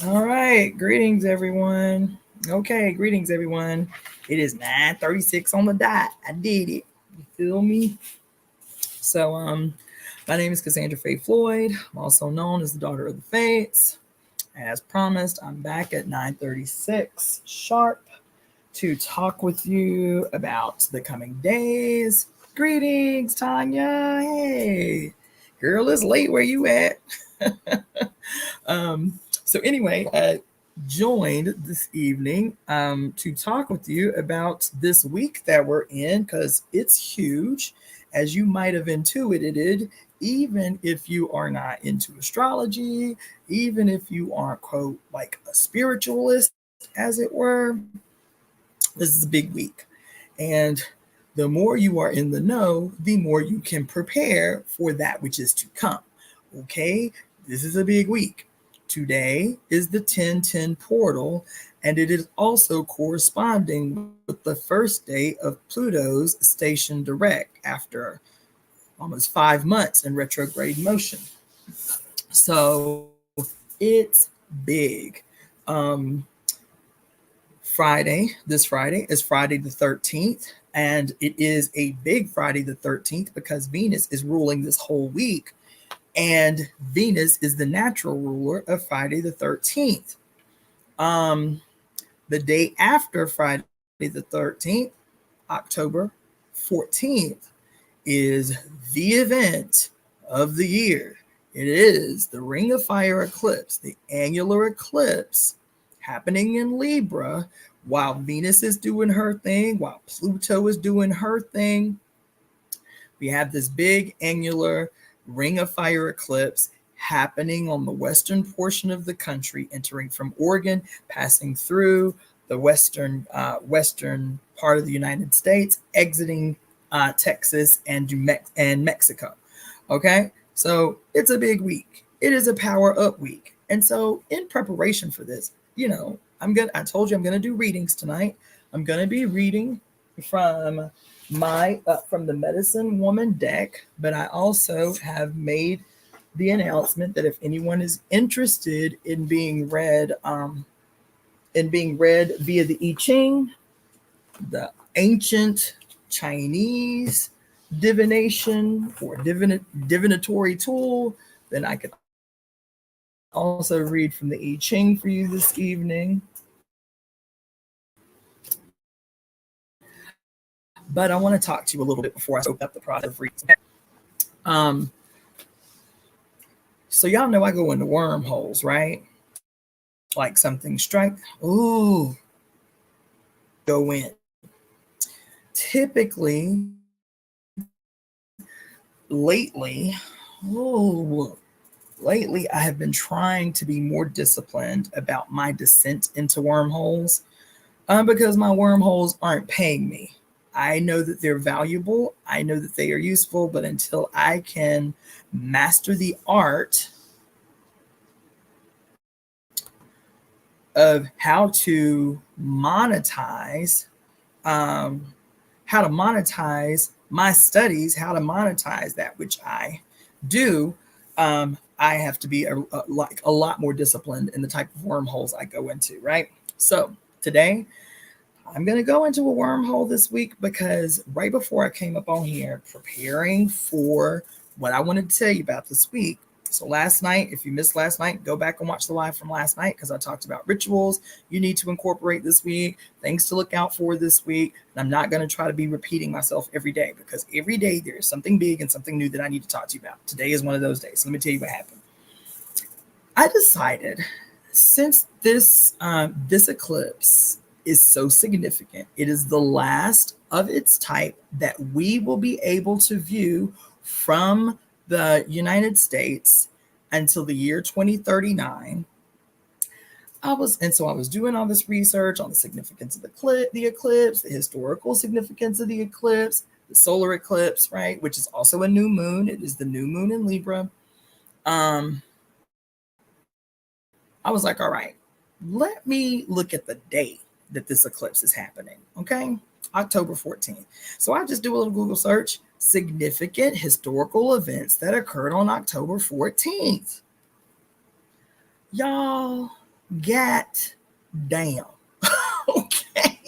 All right, greetings everyone. Okay, greetings everyone. It is 9:36 on the dot. I did it. You feel me? So my name is Cassandra Faye Floyd. I'm also known as the daughter of the Fates. As promised, I'm back at 9:36 sharp to talk with you about the coming days. Greetings, Tanya. Hey, girl, it's late. Where you at? So anyway, joined this evening to talk with you about this week that we're in because it's huge, as you might have intuited. Even if you are not into astrology, even if you aren't quote like a spiritualist, as it were, this is a big week, and the more you are in the know, the more you can prepare for that which is to come. Okay, this is a big week. Today is the 1010 portal, and it is also corresponding with the first day of Pluto's station direct after almost 5 months in retrograde motion. So it's big. Um, this Friday is Friday the 13th, and it is a big Friday the 13th because Venus is ruling this whole week, and Venus is the natural ruler of Friday the 13th. Um, the day after Friday the 13th, October 14th, is the event of the year. It is the Ring of Fire eclipse, the annular eclipse happening in Libra while Venus is doing her thing, while Pluto is doing her thing. We have this big annular Ring of Fire eclipse happening on the western portion of the country, entering from Oregon, passing through the western part of the United States, exiting Texas and Mexico. Okay, so it's a big week. It is a power up week, and so in preparation for this, I told you I'm gonna do readings tonight. I'm gonna be reading from from the Medicine Woman deck, but I also have made the announcement that if anyone is interested in being read via the I Ching, the ancient Chinese divination or divinatory tool, then I can also read from the I Ching for you this evening. But I want to talk to you a little bit before I open up the process of reading. Um, so y'all know I go into wormholes, right? Like something strike. Ooh, go in. Typically, lately, ooh, lately I have been trying to be more disciplined about my descent into wormholes because my wormholes aren't paying me. I know that they're valuable. I know that they are useful, but until I can master the art of um, how to monetize my studies, how to monetize that which I do, I have to be like a lot more disciplined in the type of wormholes I go into, right? So today I'm going to go into a wormhole this week because right before I came up on here preparing for what I wanted to tell you about this week. So last night, if you missed last night, go back and watch the live from last night because I talked about rituals you need to incorporate this week, things to look out for this week. And I'm not going to try to be repeating myself every day because every day there is something big and something new that I need to talk to you about. Today is one of those days. So let me tell you what happened. I decided since this eclipse is so significant, it is the last of its type that we will be able to view from the United States until the year 2039. I was doing all this research on the significance of the eclipse, the historical significance of the eclipse, the solar eclipse, right, which is also a new moon. It is the new moon in Libra. Um, I was like, all right, let me look at the date that this eclipse is happening. Okay, October 14th. So I just do a little Google search, significant historical events that occurred on October 14th. Y'all, got down. Okay.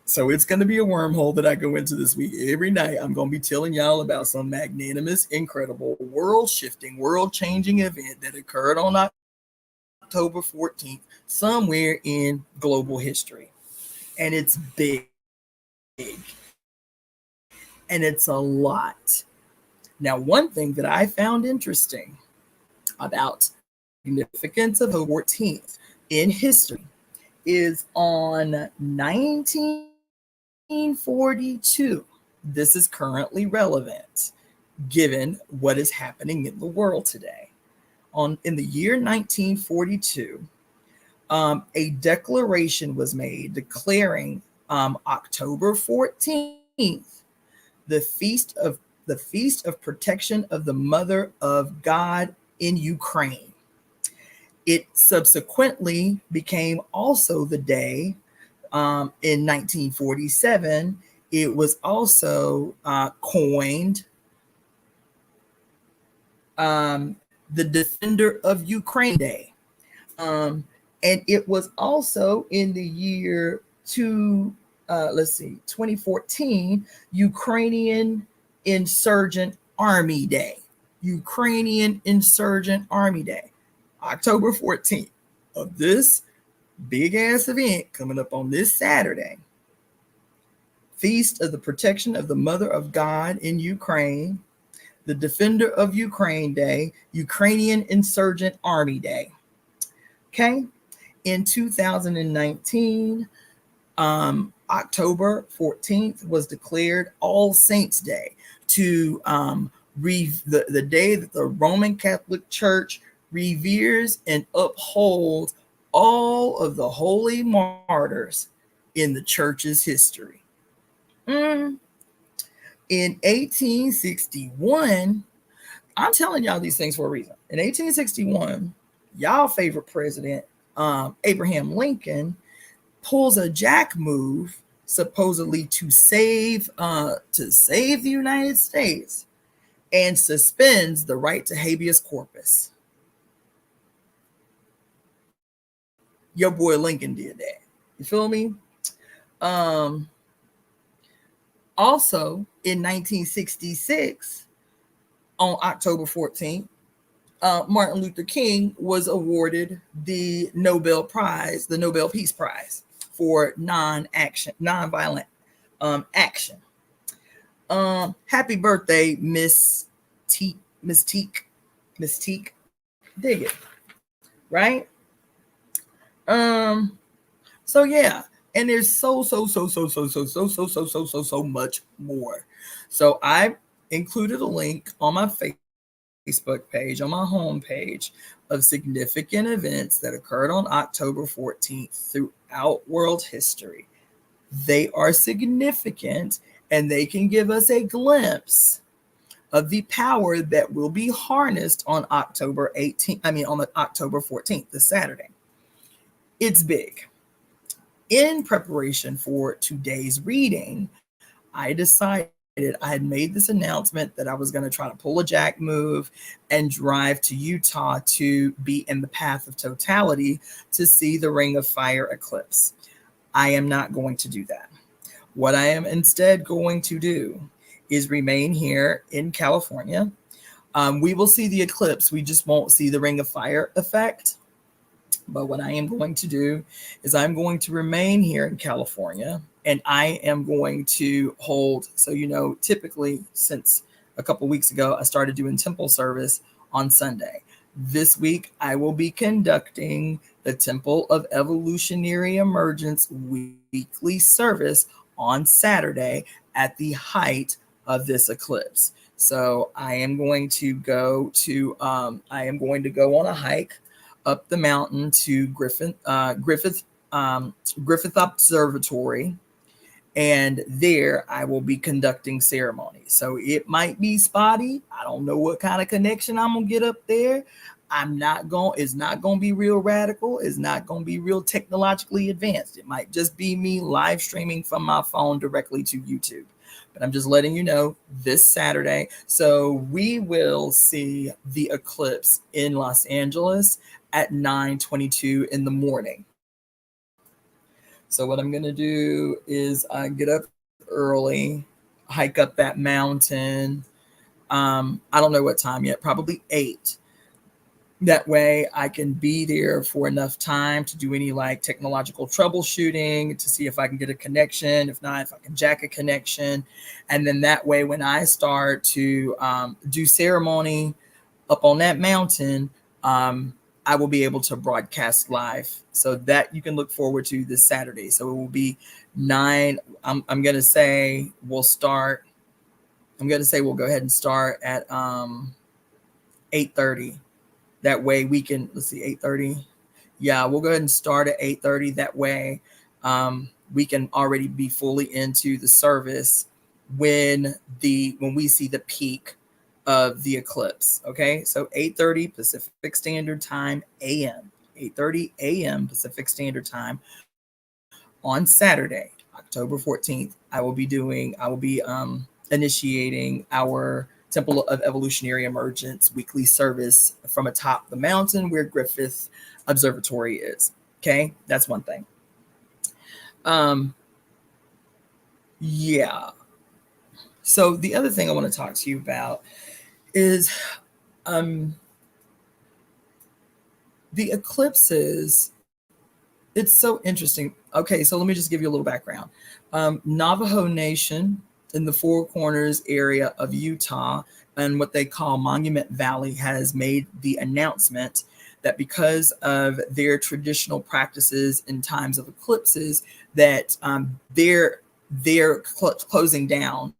So it's going to be a wormhole that I go into this week. Every night, I'm going to be telling y'all about some magnanimous, incredible, world-shifting, world-changing event that occurred on October 14th, somewhere in global history. And it's big. And it's a lot. Now, one thing that I found interesting about the significance of the 14th in history is on 1942. This is currently relevant given what is happening in the world today. In the year 1942, a declaration was made declaring October 14th the feast of protection of the Mother of God in Ukraine. It subsequently became also the day in 1947. It was also coined the Defender of Ukraine Day. And it was also in the year 2014, Ukrainian Insurgent Army Day. Ukrainian Insurgent Army Day. October 14th of this big ass event coming up on this Saturday. Feast of the Protection of the Mother of God in Ukraine, the Defender of Ukraine Day, Ukrainian Insurgent Army Day. Okay. In 2019, October 14th was declared All Saints Day to the day that the Roman Catholic Church reveres and upholds all of the holy martyrs in the church's history. In 1861, I'm telling y'all these things for a reason. In 1861, y'all favorite president, Abraham Lincoln, pulls a jack move supposedly to save the United States and suspends the right to habeas corpus. Your boy Lincoln did that. You feel me? Also, in 1966, on October 14th, Martin Luther King was awarded the Nobel Prize, the Nobel Peace Prize for nonviolent action. Happy birthday, Miss Teak. Dig it. Right? So yeah, and there's so much more. So I included a link on my Facebook page, on my homepage, of significant events that occurred on October 14th throughout world history. They are significant, and they can give us a glimpse of the power that will be harnessed on October 14th, this Saturday. It's big. In preparation for today's reading, I decided I had made this announcement that I was going to try to pull a jack move and drive to Utah to be in the path of totality to see the Ring of Fire eclipse. I am not going to do that. What I am instead going to do is remain here in California. We will see the eclipse. We just won't see the Ring of Fire effect. But what I am going to do is I'm going to remain here in California, and I am going to hold. So, typically since a couple weeks ago, I started doing temple service on Sunday. This week, I will be conducting the Temple of Evolutionary Emergence weekly service on Saturday at the height of this eclipse. So I am going to go on a hike up the mountain to Griffith Observatory, and there I will be conducting ceremonies. So it might be spotty. I don't know what kind of connection I'm gonna get up there. It's not gonna be real radical. It's not gonna be real technologically advanced. It might just be me live streaming from my phone directly to YouTube. But I'm just letting you know this Saturday. So we will see the eclipse in Los Angeles at 9:22 in the morning. So what I'm going to do is get up early, hike up that mountain. I don't know what time yet, probably 8. That way I can be there for enough time to do any like technological troubleshooting to see if I can get a connection. If not, if I can jack a connection. And then that way, when I start to do ceremony up on that mountain, I will be able to broadcast live. So that you can look forward to this Saturday. So it will be 9. I'm going to say we'll start. I'm going to say we'll go ahead and start at 8:30. That way we can, let's see, 8:30. Yeah, we'll go ahead and start at 8:30. That way we can already be fully into the service when we see the peak of the eclipse. Okay, so 8:30 Pacific Standard Time AM, 8:30 AM Pacific Standard Time on Saturday, October 14th. I will be initiating our Temple of Evolutionary Emergence weekly service from atop the mountain where Griffith Observatory is. Okay, that's one thing. Yeah. So the other thing I want to talk to you about is the eclipses. It's so interesting. Okay, so let me just give you a little background. Navajo Nation in the Four Corners area of Utah and what they call Monument Valley has made the announcement that because of their traditional practices in times of eclipses, that they're closing down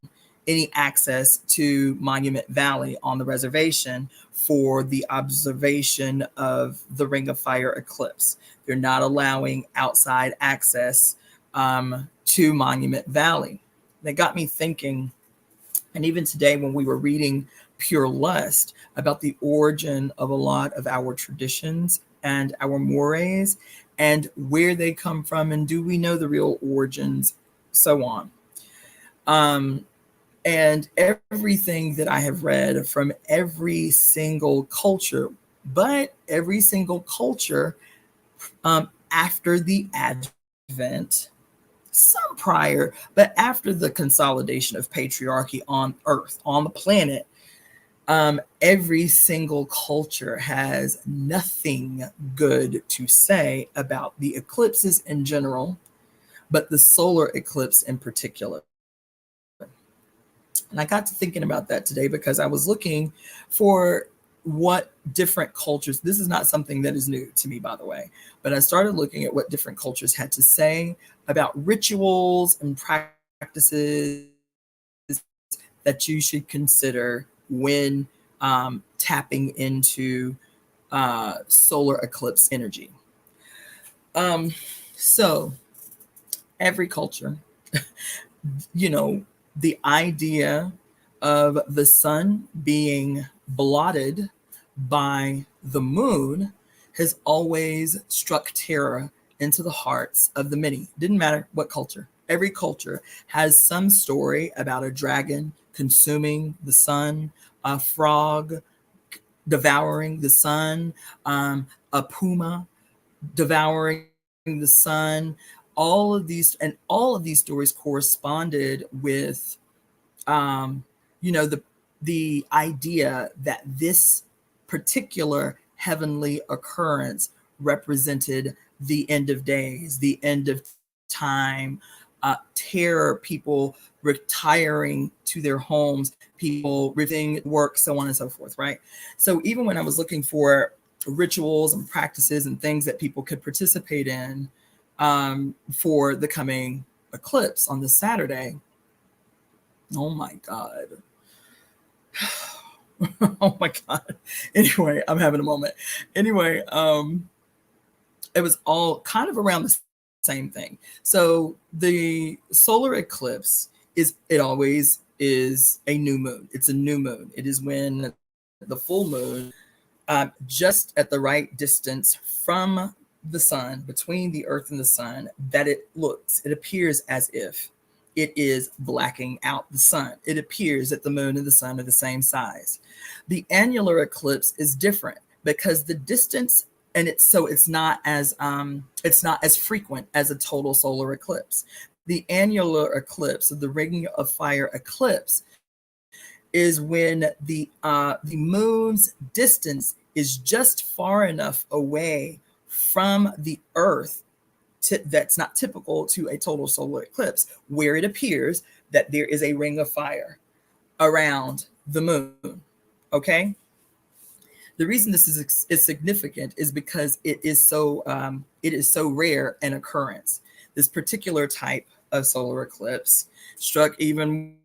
any access to Monument Valley on the reservation for the observation of the Ring of Fire eclipse. They're not allowing outside access to Monument Valley. That got me thinking, and even today when we were reading Pure Lust about the origin of a lot of our traditions and our mores and where they come from and do we know the real origins, so on. And everything that I have read from every single culture, but every single culture after the advent, some prior, but after the consolidation of patriarchy on Earth, on the planet, every single culture has nothing good to say about the eclipses in general, but the solar eclipse in particular. And I got to thinking about that today because I was looking for what different cultures, this is not something that is new to me, by the way, but I started looking at what different cultures had to say about rituals and practices that you should consider when tapping into solar eclipse energy. So every culture, the idea of the sun being blotted by the moon has always struck terror into the hearts of the many. Didn't matter what culture. Every culture has some story about a dragon consuming the sun, a frog devouring the sun, a puma devouring the sun. All of these stories corresponded with the idea that this particular heavenly occurrence represented the end of days, the end of time, terror, people retiring to their homes, people riveting work, so on and so forth, right? So even when I was looking for rituals and practices and things that people could participate in for the coming eclipse on this Saturday, oh my God. Oh my God. Anyway, I'm having a moment. Anyway, it was all kind of around the same thing. So the solar eclipse always is a new moon. It's a new moon. It is when the full moon, just at the right distance from the sun, between the earth and the sun, that it appears as if it is blacking out the sun. It appears that the moon and the sun are the same size. The annular eclipse is different because the distance and it's not as frequent as a total solar eclipse. The annular eclipse, the ring of fire eclipse, is when the moon's distance is just far enough away from the Earth that's not typical to a total solar eclipse, where it appears that there is a ring of fire around the moon. Okay. The reason this is significant is because it is so rare an occurrence. This particular type of solar eclipse struck even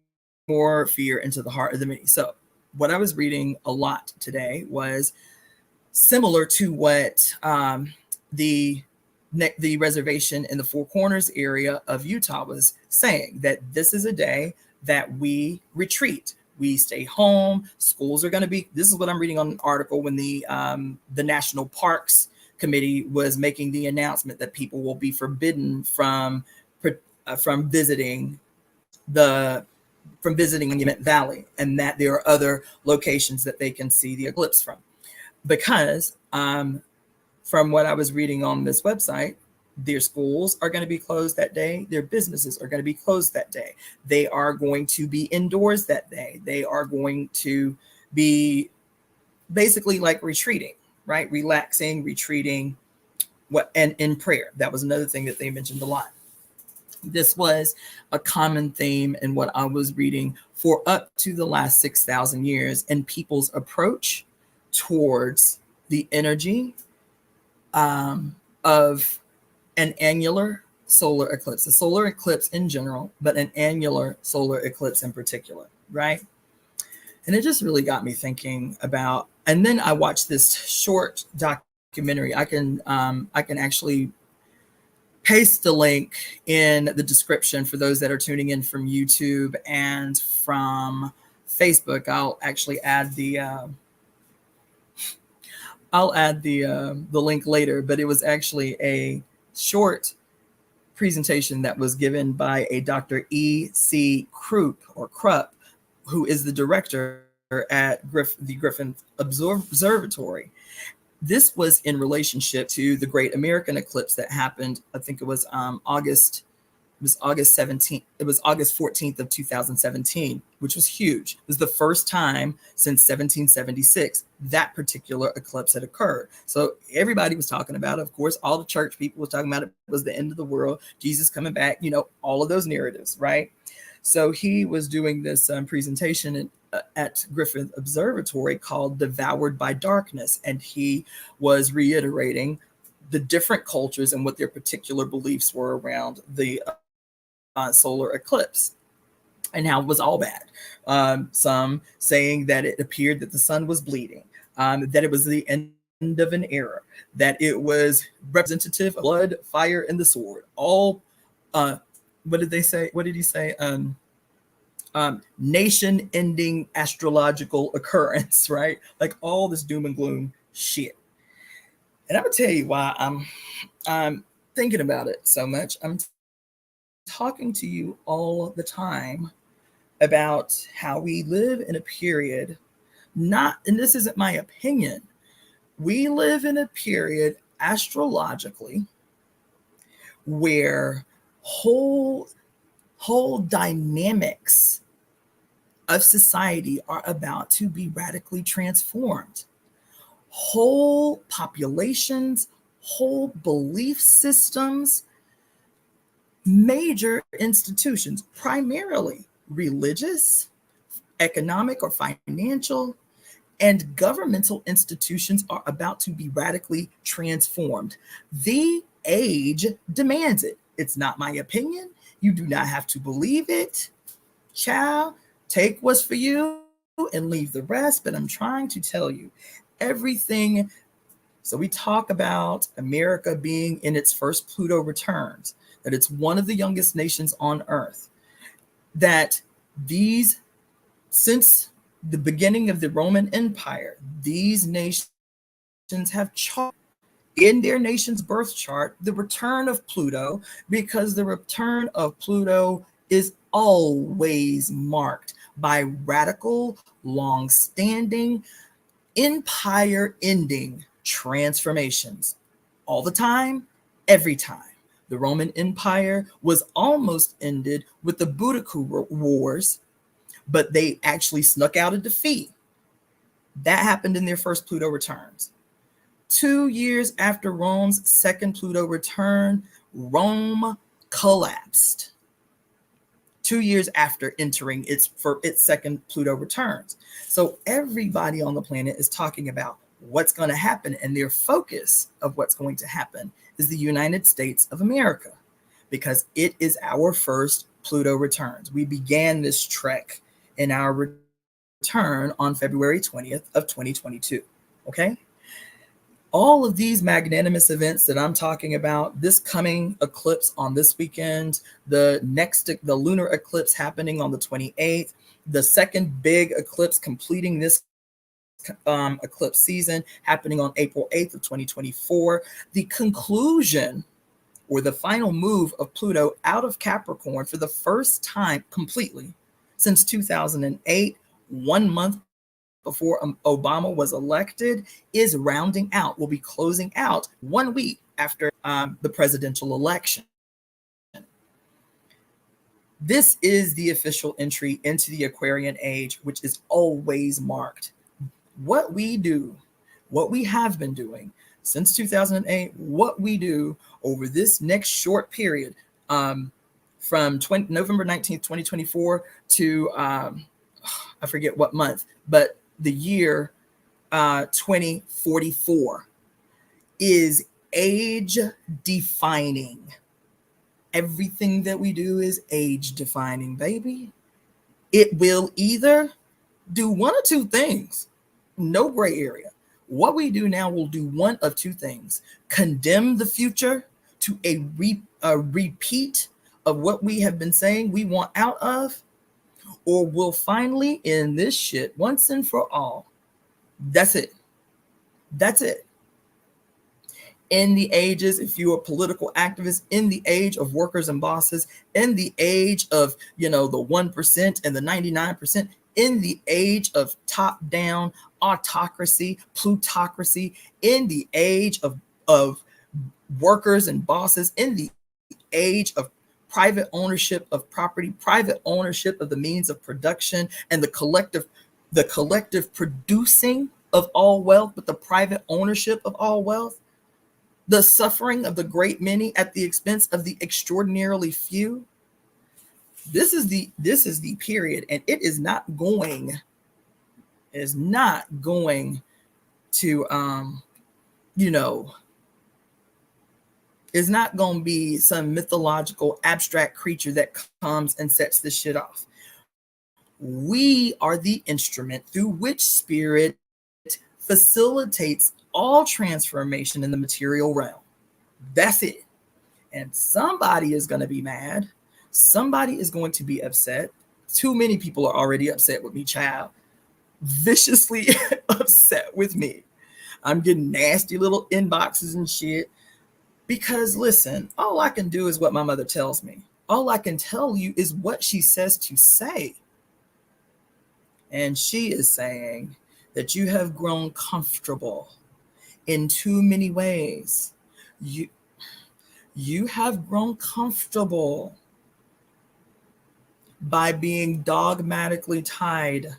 more fear into the heart of the many. So what I was reading a lot today was similar to what the reservation in the Four Corners area of Utah was saying, that this is a day that we retreat. We stay home. Schools are going to be, this is what I'm reading on an article when the National Parks Committee was making the announcement that people will be forbidden from visiting Monument Valley, and that there are other locations that they can see the eclipse from. Because from what I was reading on this website, their schools are going to be closed that day. Their businesses are going to be closed that day. They are going to be indoors that day. They are going to be basically like retreating, right? Relaxing, retreating, and in prayer. That was another thing that they mentioned a lot. This was a common theme in what I was reading for up to the last 6,000 years, and people's approach towards the energy of an annular solar eclipse, a solar eclipse in general, but an annular solar eclipse in particular, right? And it just really got me thinking about, and then I watched this short documentary. I can actually paste the link in the description for those that are tuning in from YouTube and from Facebook. I'll actually add the link later, but it was actually a short presentation that was given by a Dr. E.C. Krupp, who is the director at the Griffin Observatory. This was in relationship to the Great American Eclipse that happened. I think it was August 17th. It was August 14th of 2017, which was huge. It was the first time since 1776 that particular eclipse had occurred. So everybody was talking about it. Of course, all the church people were talking about it. It was the end of the world, Jesus coming back, all of those narratives, right? So he was doing this presentation at Griffin Observatory called Devoured by Darkness. And he was reiterating the different cultures and what their particular beliefs were around the solar eclipse, and how it was all bad. Some saying that it appeared that the sun was bleeding, that it was the end of an era, that it was representative of blood, fire, and the sword. All, what did they say? What did he say? Nation-ending astrological occurrence, right? Like all this doom and gloom shit. And I'm gonna tell you why I'm thinking about it so much. I'm talking to you all the time about how we live in a period, and this isn't my opinion, we live in a period astrologically where whole dynamics of society are about to be radically transformed. Whole populations, whole belief systems, major institutions, primarily religious, economic or financial, and governmental institutions are about to be radically transformed. The age demands it. It's not my opinion. You do not have to believe it. Child, take what's for you and leave the rest. But I'm trying to tell you everything. So we talk about America being in its first Pluto returns, that it's one of the youngest nations on earth, that since the beginning of the Roman Empire, these nations have charted in their nation's birth chart the return of Pluto, because the return of Pluto is always marked by radical, long-standing, empire-ending transformations. All the time, every time. The Roman Empire was almost ended with the Boudicca Wars, but they actually snuck out a defeat. That happened in their first Pluto returns. 2 years after Rome's second Pluto return, Rome collapsed. 2 years after entering its second Pluto returns. So everybody on the planet is talking about what's going to happen, and their focus of what's going to happen is the United States of America, because it is our first Pluto returns. We began this trek in our return on February 20th of 2022. Okay. All of these magnanimous events that I'm talking about, this coming eclipse on this weekend, the lunar eclipse happening on the 28th, the second big eclipse completing this eclipse season happening on April 8th of 2024, the conclusion or the final move of Pluto out of Capricorn for the first time completely since 2008, 1 month before Obama was elected, is rounding out, will be closing out 1 week after the presidential election. This is the official entry into the Aquarian age, which is always marked. What we do, what we have been doing since 2008, what we do over this next short period from November 19th, 2024 to I forget what month, but the year 2044 is age defining. Everything that we do is age defining, baby. It will either do one or two things, no gray area. What we do now will do one of two things: condemn the future to a repeat of what we have been saying we want out of, or we'll finally end this shit once and for all. That's it. That's it. In the ages, if you're a political activist, in the age of workers and bosses, in the age of, the 1% and the 99%, in the age of top-down autocracy, plutocracy, in the age of workers and bosses, in the age of private ownership of property, private ownership of the means of production, and the collective producing of all wealth, but the private ownership of all wealth, the suffering of the great many at the expense of the extraordinarily few. This is the period, and it is not going to is not going to be some mythological abstract creature that comes and sets this shit off. We are the instrument through which spirit facilitates all transformation in the material realm. That's it. And somebody is going to be mad. Somebody is going to be upset. Too many people are already upset with me, child. Viciously upset with me. I'm getting nasty little inboxes and shit. Because listen, all I can do is what my mother tells me. All I can tell you is what she says to say. And she is saying that you have grown comfortable in too many ways. You have grown comfortable by being dogmatically tied,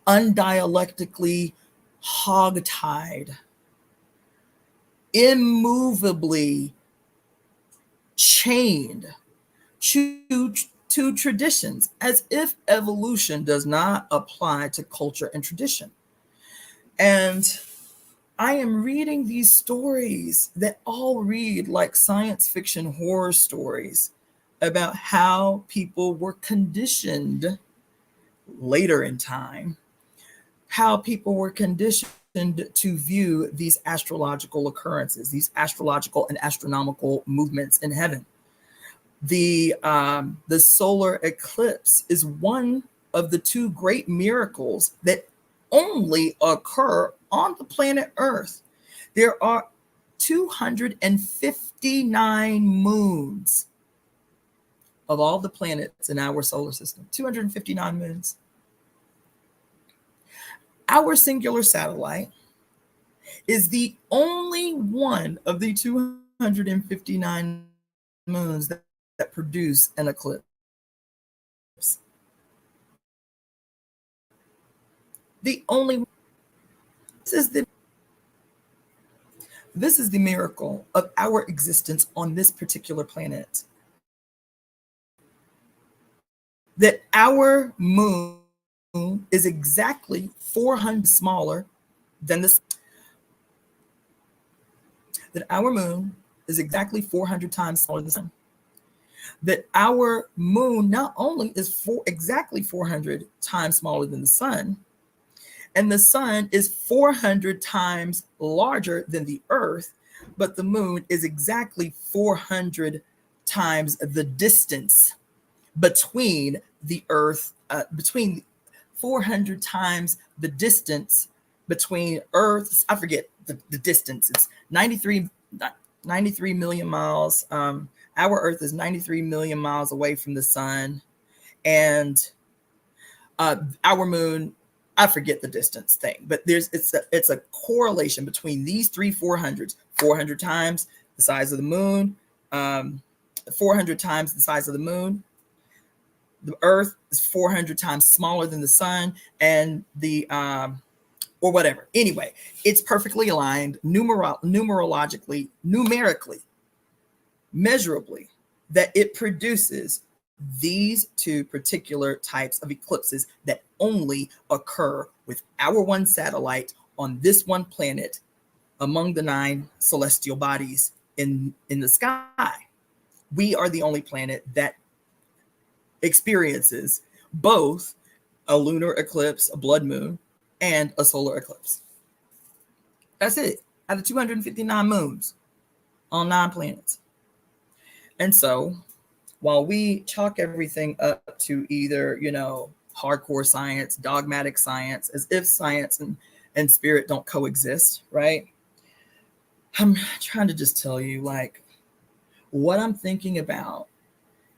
undialectically hog-tied, immovably chained to traditions, as if evolution does not apply to culture and tradition. And I am reading these stories that all read like science fiction horror stories about how people were conditioned later in time, how people were conditioned to view these astrological occurrences, these astrological and astronomical movements in heaven. The solar eclipse is one of the two great miracles that only occur on the planet Earth. There are 259 moons of all the planets in our solar system. 259 moons. Our singular satellite is the only one of the 259 moons that produce an eclipse. The only this is the this is the miracle of our existence on this particular planet. That our moon is exactly 400 smaller than the that our moon is exactly 400 times smaller than the sun. That our moon not only is exactly 400 times smaller than the sun, and the sun is 400 times larger than the earth, but the moon is exactly 400 times the distance between the earth, between 400 times the distance between earth. I forget the distance. It's 93 million miles. Our earth is 93 million miles away from the sun, and our moon, I forget the distance thing, but it's a correlation between these three 400s. 400 times the size of the moon, 400 times the size of the moon. The earth is 400 times smaller than the sun, and the or whatever. Anyway, it's perfectly aligned numerologically, numerically, measurably, that it produces these two particular types of eclipses that only occur with our one satellite on this one planet among the 9 celestial bodies in the sky. We are the only planet that experiences both a lunar eclipse, a blood moon, and a solar eclipse. That's it. Out of 259 moons on 9 planets. And so while we chalk everything up to either, hardcore science, dogmatic science, as if science and spirit don't coexist, right? I'm trying to just tell you, like, what I'm thinking about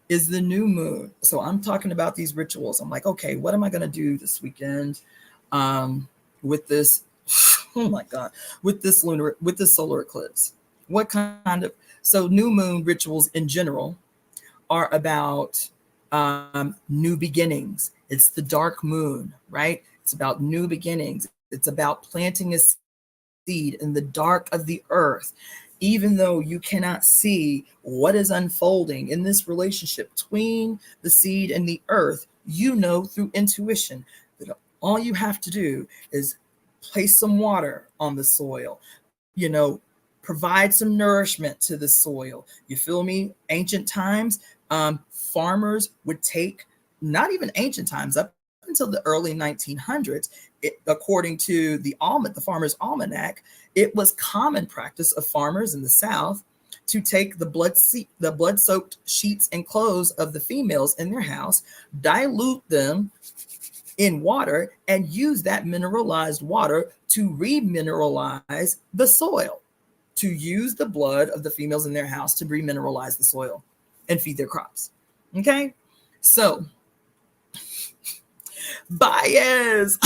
is the new moon. So I'm talking about these rituals. I'm like, okay, what am I going to do this weekend with this? Oh my God, with this solar eclipse? What kind of, so new moon rituals in general are about new beginnings. It's the dark moon, right? It's about new beginnings. It's about planting a seed in the dark of the earth. Even though you cannot see what is unfolding in this relationship between the seed and the earth, you know through intuition that all you have to do is place some water on the soil, provide some nourishment to the soil. You feel me? Ancient times, farmers would take, not even ancient times, up until the early 1900s, according to the Farmer's Almanac, it was common practice of farmers in the South to take the blood-soaked sheets and clothes of the females in their house, dilute them in water, and use that mineralized water to remineralize the soil, to use the blood of the females in their house to remineralize the soil and feed their crops. Okay? So, Baez,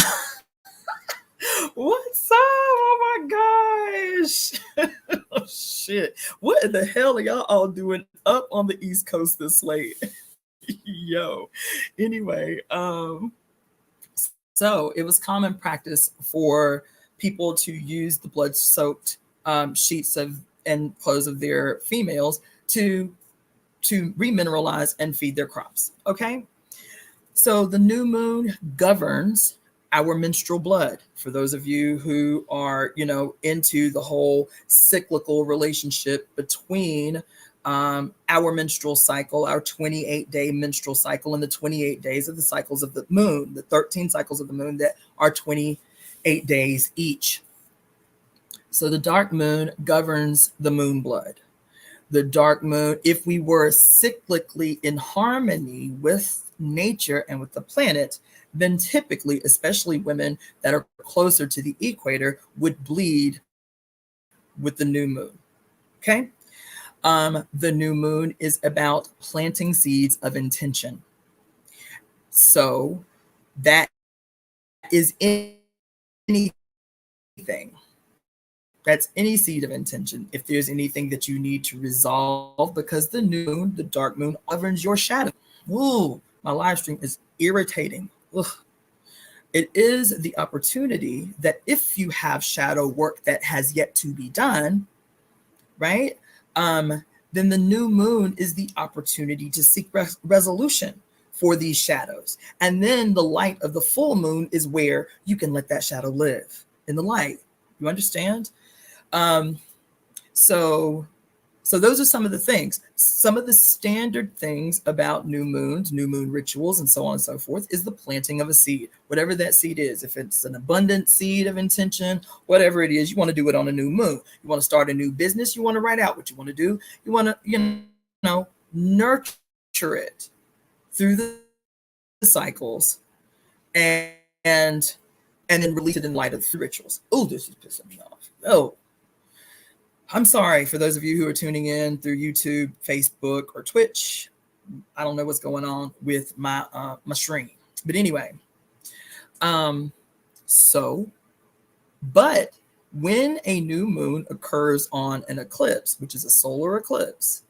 what's up? Oh my gosh. Oh shit. What in the hell are y'all all doing up on the East Coast this late? Yo. Anyway, so it was common practice for people to use the blood-soaked sheets and clothes of their females to remineralize and feed their crops. Okay. So the new moon governs our menstrual blood. For those of you who are, into the whole cyclical relationship between our menstrual cycle, our 28-day menstrual cycle, and the 28 days of the cycles of the moon, the 13 cycles of the moon that are 28 days each. So the dark moon governs the moon blood. The dark moon, if we were cyclically in harmony with nature and with the planet, then typically, especially women that are closer to the equator, would bleed with the new moon. Okay. The new moon is about planting seeds of intention. So that is anything That's any seed of intention. If there's anything that you need to resolve, because the new moon, the dark moon, governs your shadow. Ooh, my live stream is irritating. Ugh. It is the opportunity that if you have shadow work that has yet to be done, right? Then the new moon is the opportunity to seek resolution for these shadows. And then the light of the full moon is where you can let that shadow live in the light. You understand? So those are some of the things. Some of the standard things about new moons, new moon rituals, and so on and so forth is the planting of a seed, whatever that seed is. If it's an abundant seed of intention, whatever it is, you want to do it on a new moon. You want to start a new business. You want to write out what you want to do. You want to, nurture it through the cycles and then release it in light of the rituals. Oh, this is pissing me off. Oh, I'm sorry for those of you who are tuning in through YouTube, Facebook, or Twitch. I don't know what's going on with my my stream, but anyway. But when a new moon occurs on an eclipse, which is a solar eclipse,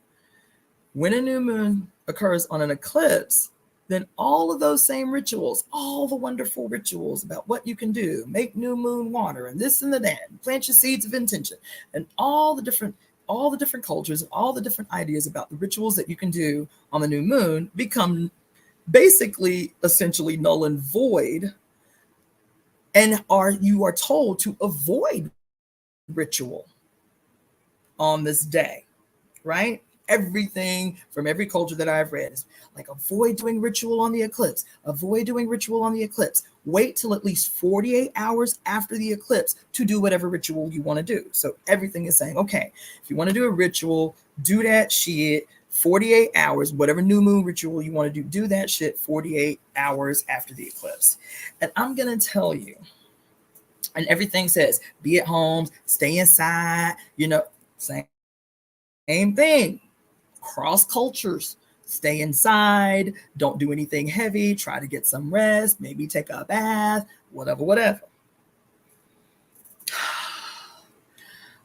when a new moon occurs on an eclipse, then all of those same rituals, all the wonderful rituals about what you can do, make new moon water and this and that, plant your seeds of intention, and all the different cultures, all the different ideas about the rituals that you can do on the new moon become basically essentially null and void, and you are told to avoid ritual on this day, right? Everything from every culture that I've read is like, avoid doing ritual on the eclipse, avoid doing ritual on the eclipse, wait till at least 48 hours after the eclipse to do whatever ritual you want to do. So everything is saying, okay, if you want to do a ritual, do that shit 48 hours, whatever new moon ritual you want to do that shit 48 hours after the eclipse. And I'm going to tell you, and everything says, be at home, stay inside, same thing. Cross cultures, stay inside, don't do anything heavy, try to get some rest, maybe take a bath, whatever.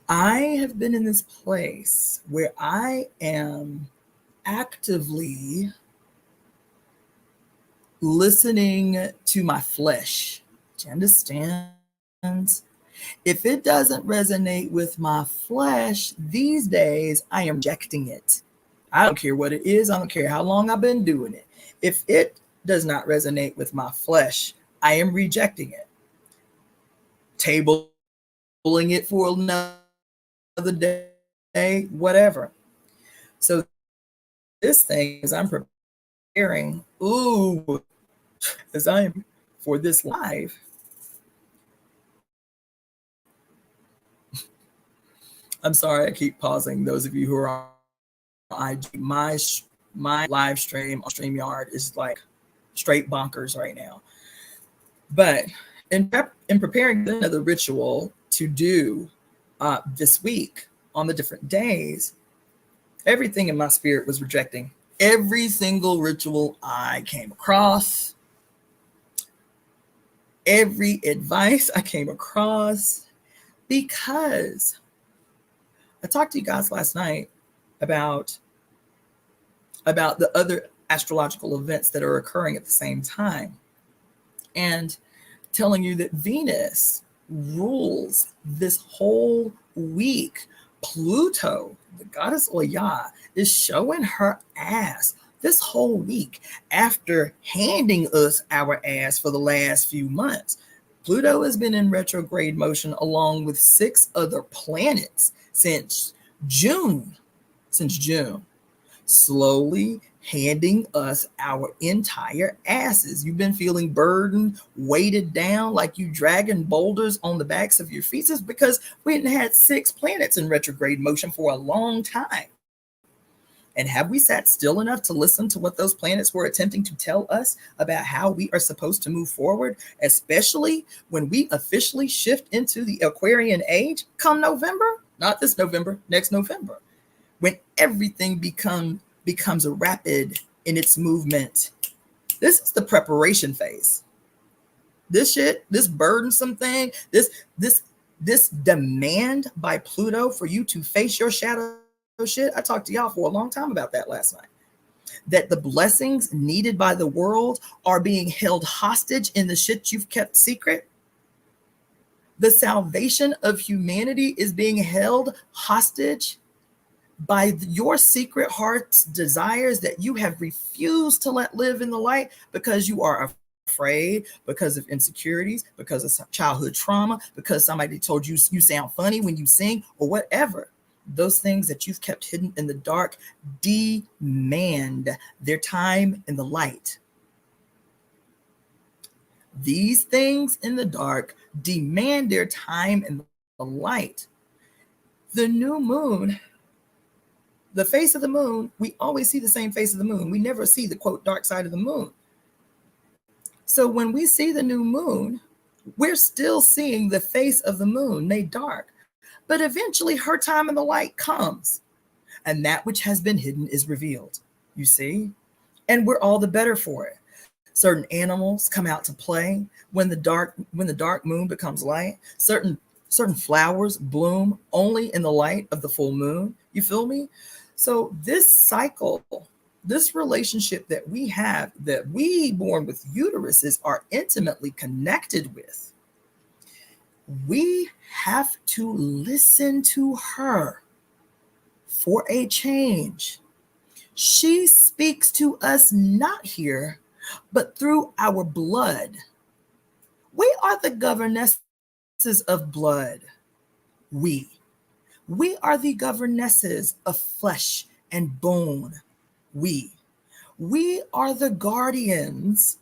I have been in this place where I am actively listening to my flesh. Do you understand? If it doesn't resonate with my flesh these days, I am rejecting it. I don't care what it is. I don't care how long I've been doing it. If it does not resonate with my flesh, I am rejecting it. Tabling it for another day, whatever. So this thing is I'm preparing, as I am for this live. I'm sorry, I keep pausing. Those of you who are on IG, my live stream on StreamYard is like straight bonkers right now. But in preparing another ritual to do this week on the different days, everything in my spirit was rejecting every single ritual I came across, every advice I came across, because I talked to you guys last night about the other astrological events that are occurring at the same time, and telling you that Venus rules this whole week. Pluto, the goddess Oya, is showing her ass this whole week after handing us our ass for the last few months. Pluto has been in retrograde motion along with 6 other planets since June, slowly handing us our entire asses. You've been feeling burdened, weighted down like you dragging boulders on the backs of your feet. It's because we hadn't had 6 planets in retrograde motion for a long time. And have we sat still enough to listen to what those planets were attempting to tell us about how we are supposed to move forward, especially when we officially shift into the Aquarian age come November? Not this November, next November, when everything becomes rapid in its movement. This is the preparation phase. This shit, this burdensome thing, this this demand by Pluto for you to face your shadow shit. I talked to y'all for a long time about that last night. That the blessings needed by the world are being held hostage in the shit you've kept secret. The salvation of humanity is being held hostage by your secret heart's desires that you have refused to let live in the light because you are afraid, because of insecurities, because of childhood trauma, because somebody told you you sound funny when you sing, or whatever. Those things that you've kept hidden in the dark demand their time in the light. These things in the dark demand their time in the light. The new moon, the face of the moon, we always see the same face of the moon. We never see the quote dark side of the moon. So when we see the new moon, we're still seeing the face of the moon made dark. But eventually her time in the light comes, and that which has been hidden is revealed. You see? And we're all the better for it. Certain animals come out to play when the dark moon becomes light. Certain flowers bloom only in the light of the full moon. You feel me? So this cycle, this relationship that we have, that we born with uteruses are intimately connected with, we have to listen to her for a change. She speaks to us not here, but through our blood. We are the governesses of blood. We are the governesses of flesh and bone. We are the guardians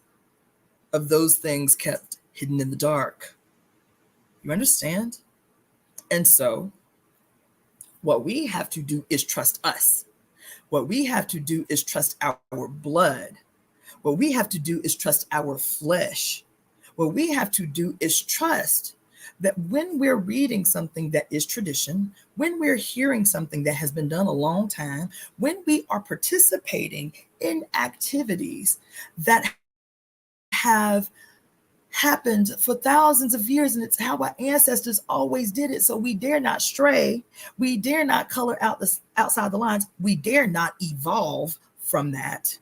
of those things kept hidden in the dark. You understand? And so what we have to do is trust us. What we have to do is trust our blood. What we have to do is trust our flesh. What we have to do is trust that when we're reading something that is tradition, when we're hearing something that has been done a long time, when we are participating in activities that have happened for thousands of years, and it's how our ancestors always did it. So we dare not stray. We dare not color out outside the lines. We dare not evolve from that.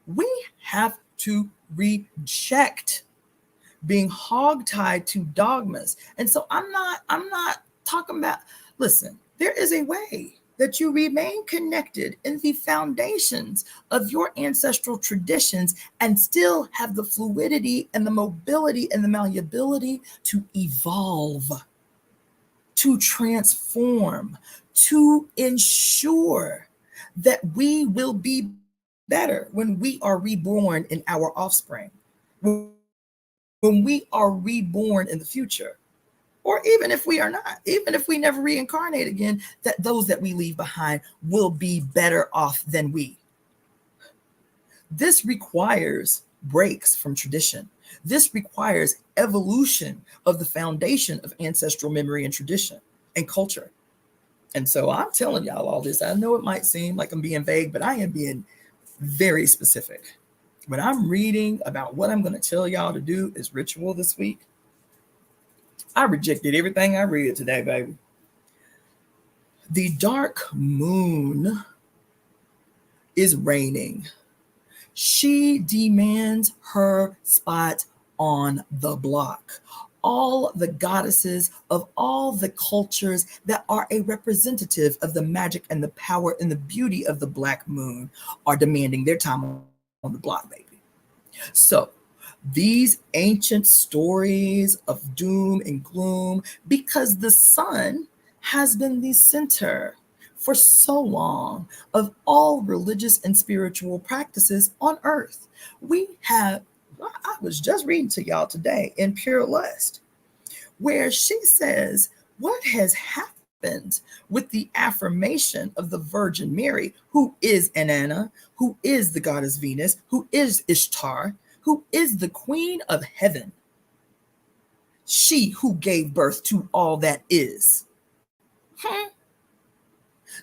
We have to reject being hogtied to dogmas. And so I'm not talking about, listen, there is a way that you remain connected in the foundations of your ancestral traditions and still have the fluidity and the mobility and the malleability to evolve, to transform, to ensure that we will be better when we are reborn in our offspring, when we are reborn in the future. Or even if we are not, even if we never reincarnate again, that those that we leave behind will be better off than we. This requires breaks from tradition. This requires evolution of the foundation of ancestral memory and tradition and culture. And so I'm telling y'all all this. I know it might seem like I'm being vague, but I am being very specific. When I'm reading about what I'm going to tell y'all to do as ritual this week, I rejected everything I read today, baby. The dark moon is reigning. She demands her spot on the block. All the goddesses of all the cultures that are a representative of the magic and the power and the beauty of the black moon are demanding their time on the block, baby. So these ancient stories of doom and gloom, because the sun has been the center for so long of all religious and spiritual practices on earth. I was just reading to y'all today in Pure Lust, where she says what has happened with the affirmation of the Virgin Mary, who is Inanna, who is the goddess Venus, who is Ishtar, who is the queen of heaven. She who gave birth to all that is.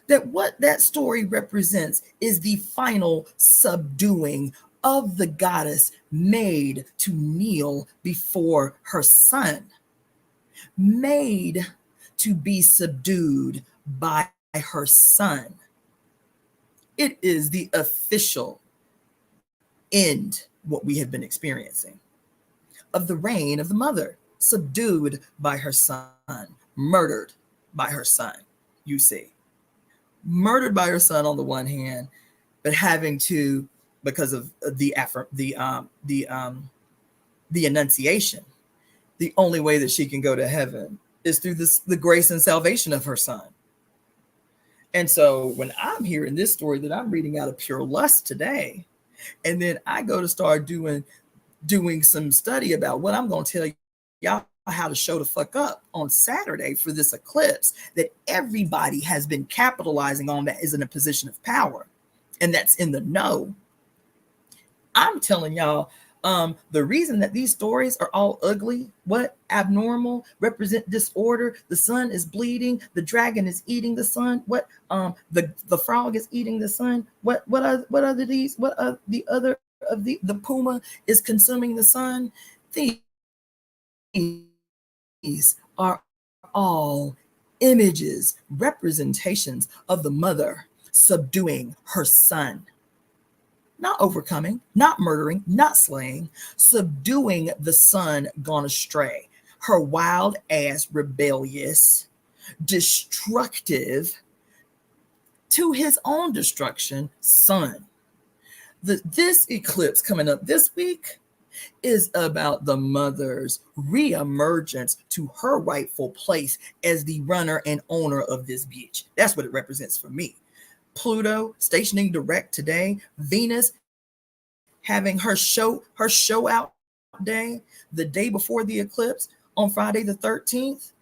That what that story represents is the final subduing of the goddess made to kneel before her son. made to be subdued by her son. It is the official end, what we have been experiencing, of the reign of the mother, subdued by her son, murdered by her son. You see, murdered by her son on the one hand, but having to, because of the Annunciation, the only way that she can go to heaven is through the grace and salvation of her son. And so when I'm hearing this story that I'm reading out of pure lust today, and then I go to start doing some study about what I'm going to tell y'all how to show the fuck up on Saturday for this eclipse that everybody has been capitalizing on, that is in a position of power and that's in the know. I'm telling y'all, the reason that these stories are all ugly, what abnormal, represent disorder, the sun is bleeding, the dragon is eating the sun, what the frog is eating the sun, what are the other of the puma is consuming the sun. These are all images, representations of the mother subduing her son. Not overcoming, not murdering, not slaying, subduing the son gone astray. Her wild ass, rebellious, destructive, to his own destruction son. This eclipse coming up this week is about the mother's reemergence to her rightful place as the runner and owner of this bitch. That's what it represents for me. Pluto stationing direct today, Venus having her show out day, the day before the eclipse on Friday the 13th.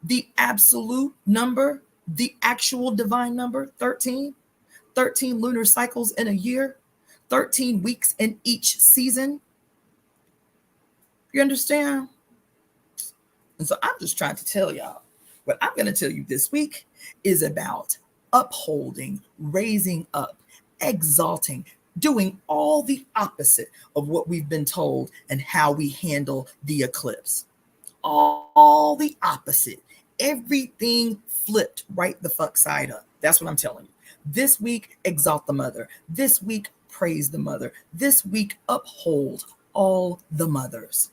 The absolute number, the actual divine number, 13 lunar cycles in a year, 13 weeks in each season. You understand? And so I'm just trying to tell y'all, what I'm going to tell you this week is about upholding, raising up, exalting, doing all the opposite of what we've been told and how we handle the eclipse. All the opposite. Everything flipped right the fuck side up. That's what I'm telling you. This week, exalt the mother. This week, praise the mother. This week, uphold all the mothers,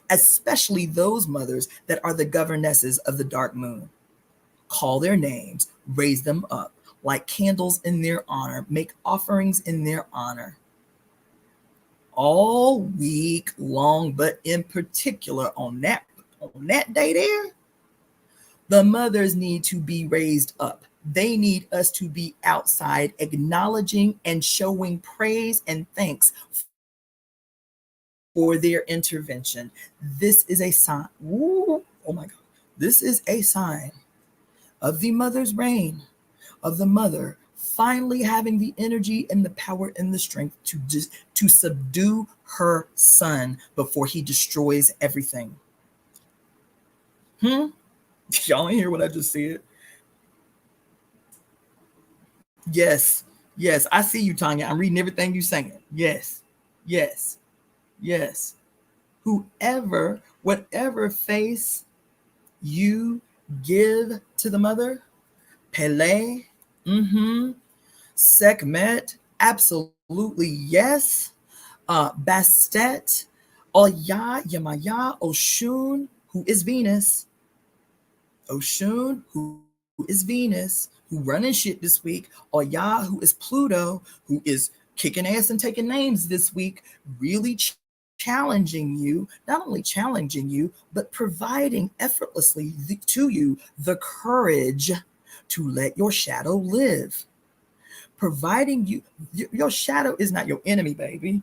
especially those mothers that are the governesses of the dark moon. Call their names, raise them up, light candles in their honor, make offerings in their honor. All week long, but in particular on that day there, the mothers need to be raised up. They need us to be outside acknowledging and showing praise and thanks for their intervention. This is a sign. Ooh, oh my God. This is a sign of the mother's reign, of the mother finally having the energy and the power and the strength to subdue her son before he destroys everything. Y'all ain't hear what I just said? Yes, I see you, Tanya. I'm reading everything you're saying. Yes. Whatever face you give to the mother, Pele, Sekhmet, absolutely yes. Bastet, Oya, Yamaya, Oshun, who is Venus. Oshun, who is Venus, who running shit this week. Oya, who is Pluto, who is kicking ass and taking names this week, really challenging you, not only challenging you, but providing effortlessly to you the courage to let your shadow live. Providing you, your shadow is not your enemy, baby.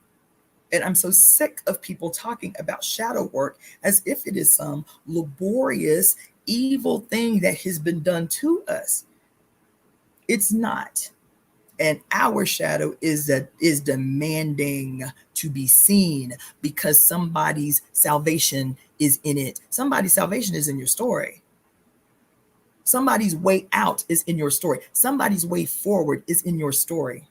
And I'm so sick of people talking about shadow work as if it is some laborious, evil thing that has been done to us. It's not. And our shadow is demanding to be seen because somebody's salvation is in it. Somebody's salvation is in your story. Somebody's way out is in your story. Somebody's way forward is in your story.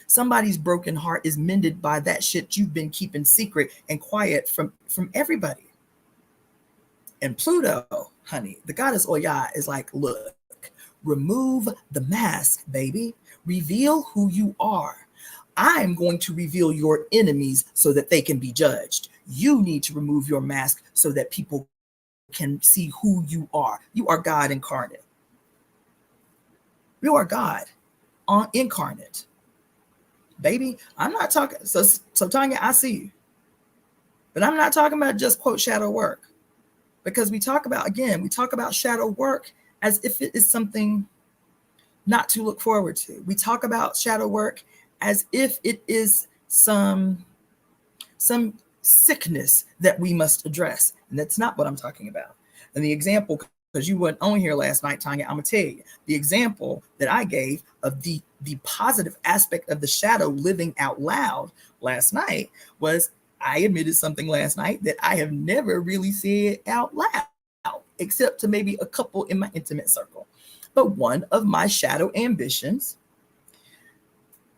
Somebody's broken heart is mended by that shit you've been keeping secret and quiet from everybody. And Pluto, honey, the goddess Oya is like, look, remove the mask, baby. Reveal who you are. I'm going to reveal your enemies so that they can be judged. You need to remove your mask so that people can see who you are. You are God incarnate. You are God incarnate. Baby, I'm not talking. So Tanya, I see you. But I'm not talking about just quote shadow work. Because we talk about shadow work as if it is something not to look forward to. We talk about shadow work as if it is some sickness that we must address. And that's not what I'm talking about. And the example, because you weren't on here last night, Tanya, I'm going to tell you, the example that I gave of the positive aspect of the shadow living out loud last night was I admitted something last night that I have never really said out loud, except to maybe a couple in my intimate circle. But one of my shadow ambitions,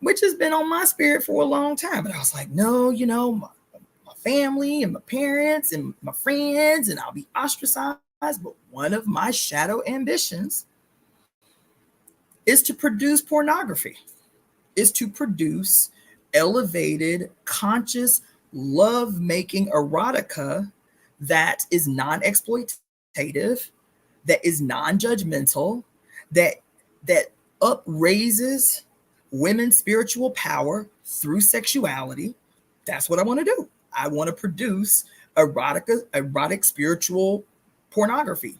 which has been on my spirit for a long time, but I was like, no, my family and my parents and my friends, and I'll be ostracized. But one of my shadow ambitions is to produce pornography, is to produce elevated, conscious, love-making erotica that is non-exploitative, that is non-judgmental, that upraises women's spiritual power through sexuality. That's what I want to do. I want to produce erotic spiritual pornography.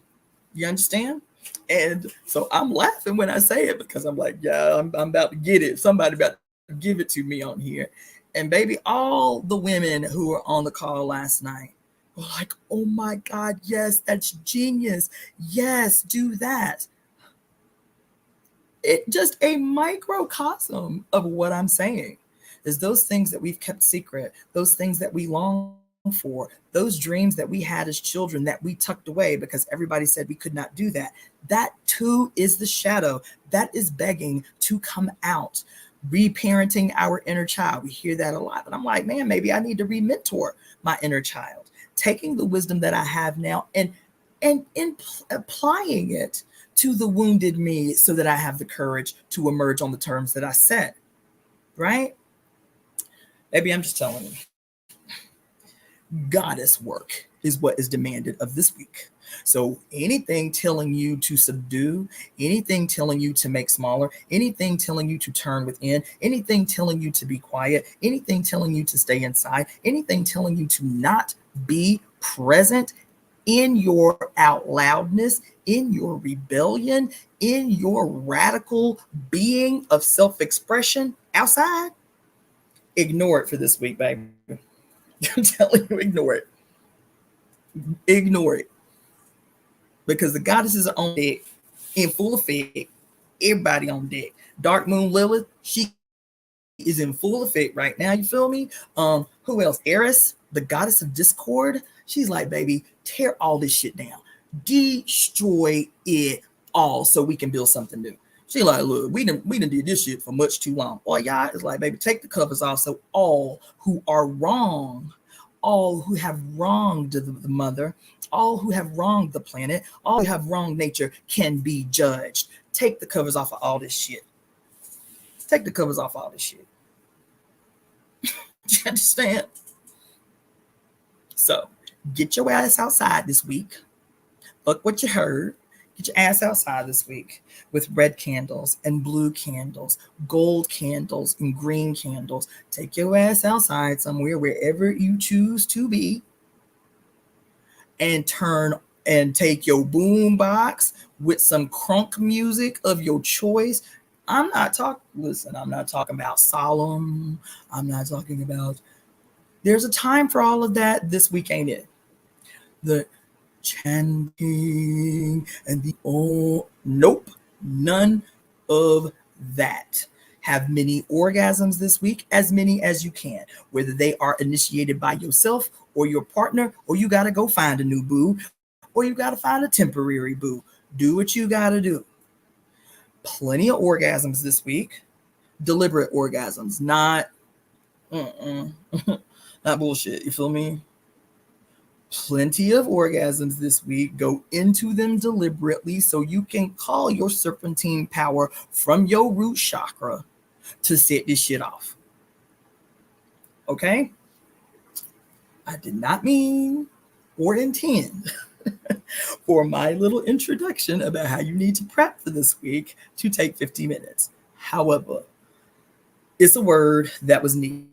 You understand? And so I'm laughing when I say it because I'm like, yeah, I'm about to get it. Somebody about to give it to me on here. And baby, all the women who were on the call last night were like, oh my God, yes, that's genius. Yes, do that. It just a microcosm of what I'm saying is those things that we've kept secret, those things that we long for, those dreams that we had as children that we tucked away because everybody said we could not do that. That too is the shadow that is begging to come out. Reparenting our inner child. We hear that a lot, but I'm like, man, maybe I need to re-mentor my inner child, taking the wisdom that I have now and applying it to the wounded me so that I have the courage to emerge on the terms that I set. Right? Maybe I'm just telling you. Goddess work is what is demanded of this week. So anything telling you to subdue, anything telling you to make smaller, anything telling you to turn within, anything telling you to be quiet, anything telling you to stay inside, anything telling you to not be present in your out loudness, in your rebellion, in your radical being of self-expression outside, ignore it for this week, baby. I'm telling you, ignore it. Ignore it. Because the goddesses are on deck in full effect. Everybody on deck. Dark Moon Lilith, she is in full effect right now. You feel me? Who else? Eris, the goddess of discord. She's like, baby, tear all this shit down. Destroy it all so we can build something new. She like, look, we done did this shit for much too long. Boy, y'all is like, baby, take the covers off so all who are wrong, all who have wronged the mother, all who have wronged the planet, all who have wronged nature can be judged. Take the covers off of all this shit. Take the covers off all this shit. You understand? So get your ass outside this week. Fuck what you heard. Get your ass outside this week with red candles and blue candles, gold candles and green candles. Take your ass outside somewhere, wherever you choose to be, and take your boom box with some crunk music of your choice. I'm not talking about solemn. I'm not talking about, there's a time for all of that. This week ain't it. The chanting and nope, none of that. Have many orgasms this week, as many as you can, whether they are initiated by yourself or your partner, or you got to go find a new boo, or you got to find a temporary boo. Do what you got to do. Plenty of orgasms this week, deliberate orgasms, not bullshit. You feel me? Plenty of orgasms this week. Go into them deliberately so you can call your serpentine power from your root chakra to set this shit off. Okay? I did not mean or intend for my little introduction about how you need to prep for this week to take 50 minutes. However, it's a word that was needed.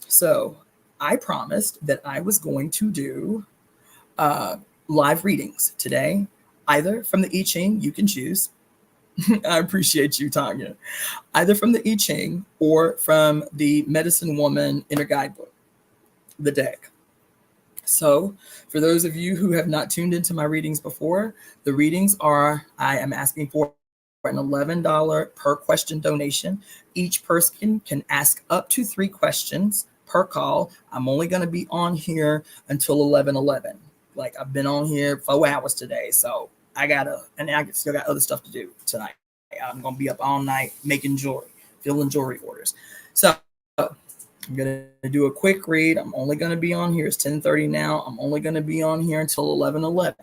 So I promised that I was going to do live readings today, either from the I Ching, you can choose. I appreciate you, Tanya. Either from the I Ching or from the Medicine Woman Inner Guidebook, the deck. So for those of you who have not tuned into my readings before, the readings are, I am asking for an $11 per question donation. Each person can ask up to 3 questions per call. I'm only going to be on here until 11:11. Like, I've been on here 4 hours today, so I still got other stuff to do tonight. I'm going to be up all night making jewelry, filling jewelry orders. So I'm going to do a quick read. I'm only going to be on here. It's 10:30 now. I'm only going to be on here until 11:11.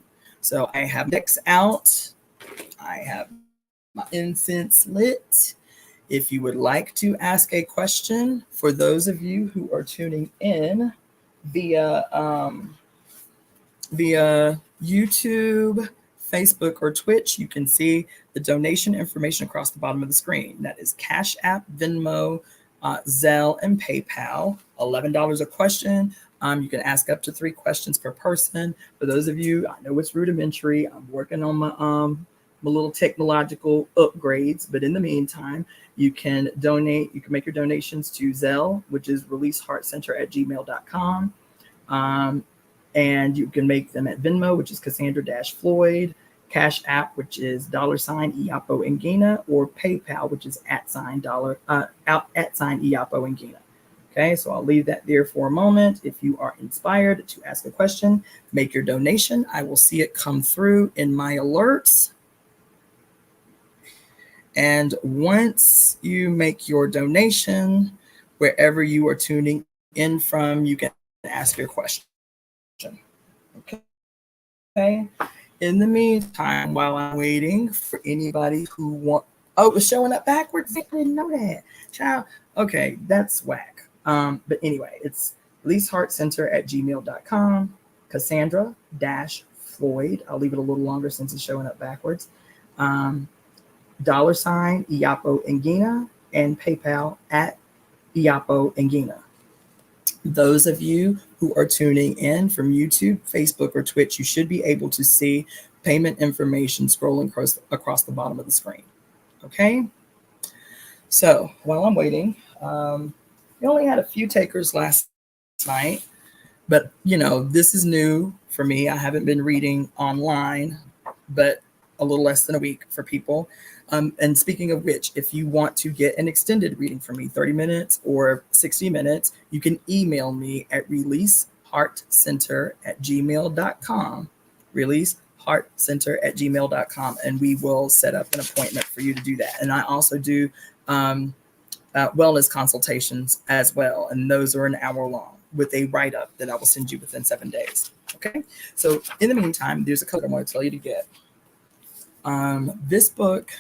So I have decks out. I have my incense lit. If you would like to ask a question, for those of you who are tuning in via YouTube, Facebook, or Twitch, you can see the donation information across the bottom of the screen. That is Cash App, Venmo, Zelle, and PayPal. $11 a question. You can ask up to 3 questions per person. For those of you, I know it's rudimentary. I'm working on my little technological upgrades, but in the meantime, you can donate. You can make your donations to Zelle, which is releaseheartcenter@gmail.com. And you can make them at Venmo, which is Cassandra-Floyd, Cash App, which is $Iapo Ngina, or PayPal, which is @$, Iapo Ngina. Okay, so I'll leave that there for a moment. If you are inspired to ask a question, make your donation. I will see it come through in my alerts. And once you make your donation, wherever you are tuning in from, you can ask your question. Okay. In the meantime, while I'm waiting for anybody who it's showing up backwards. I didn't know that, child. Okay, that's whack. But anyway, it's releaseheartcenter@gmail.com. Cassandra-Floyd. I'll leave it a little longer since it's showing up backwards. $Iapo Ngina, and PayPal @Iapo Ngina. Those of you who are tuning in from YouTube, Facebook, or Twitch, you should be able to see payment information scrolling across the bottom of the screen. Okay? So while I'm waiting, we only had a few takers last night, but this is new for me. I haven't been reading online, but a little less than a week for people. And speaking of which, if you want to get an extended reading from me, 30 minutes or 60 minutes, you can email me at releaseheartcenter@gmail.com. Releaseheartcenter@gmail.com, and we will set up an appointment for you to do that. And I also do wellness consultations as well, and those are an hour long with a write-up that I will send you within 7 days. Okay, so in the meantime, there's a couple I want to tell you to get. This book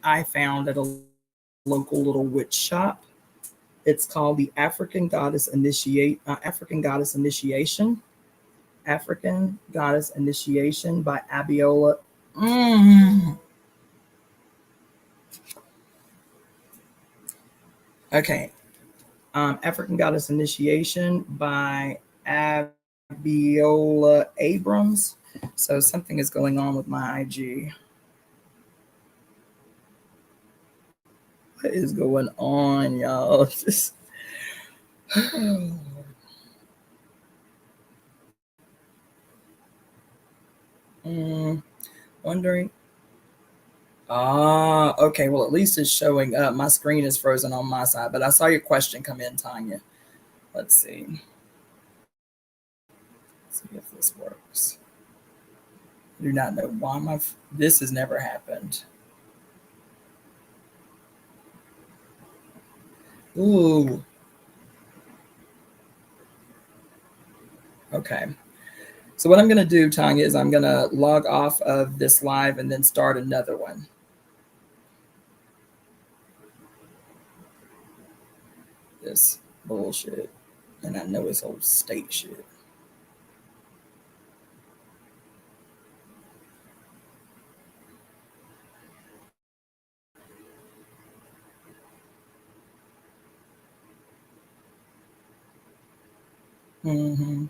I found at a local little witch shop. It's called The African Goddess Initiation by Abiola. Okay. African Goddess Initiation by Abiola Abrams. So something is going on with my IG. What is going on, y'all? Just wondering. Okay. Well, at least it's showing up. My screen is frozen on my side, but I saw your question come in, Tanya. Let's see. Let's see if this works. I do not know why this has never happened. Ooh. Okay. So what I'm going to do, Tanya, is I'm going to log off of this live and then start another one. This bullshit. And I know it's old state shit. Mm-hmm.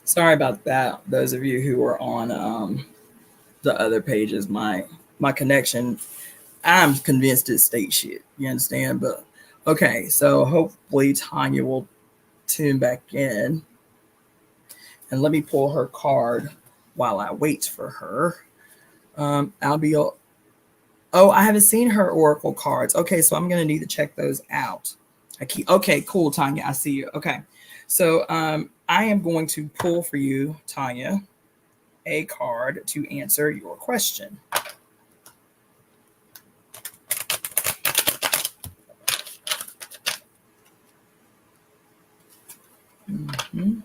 Sorry about that. Those of you who are on the other pages, my connection, I'm convinced it's state shit. You understand? But okay, so hopefully Tanya will tune back in. And let me pull her card while I wait for her. I'll be. Oh, I haven't seen her oracle cards. Okay, so I'm gonna need to check those out. Okay, cool, Tanya. I see you. Okay, so I am going to pull for you, Tanya, a card to answer your question. Mm-hmm.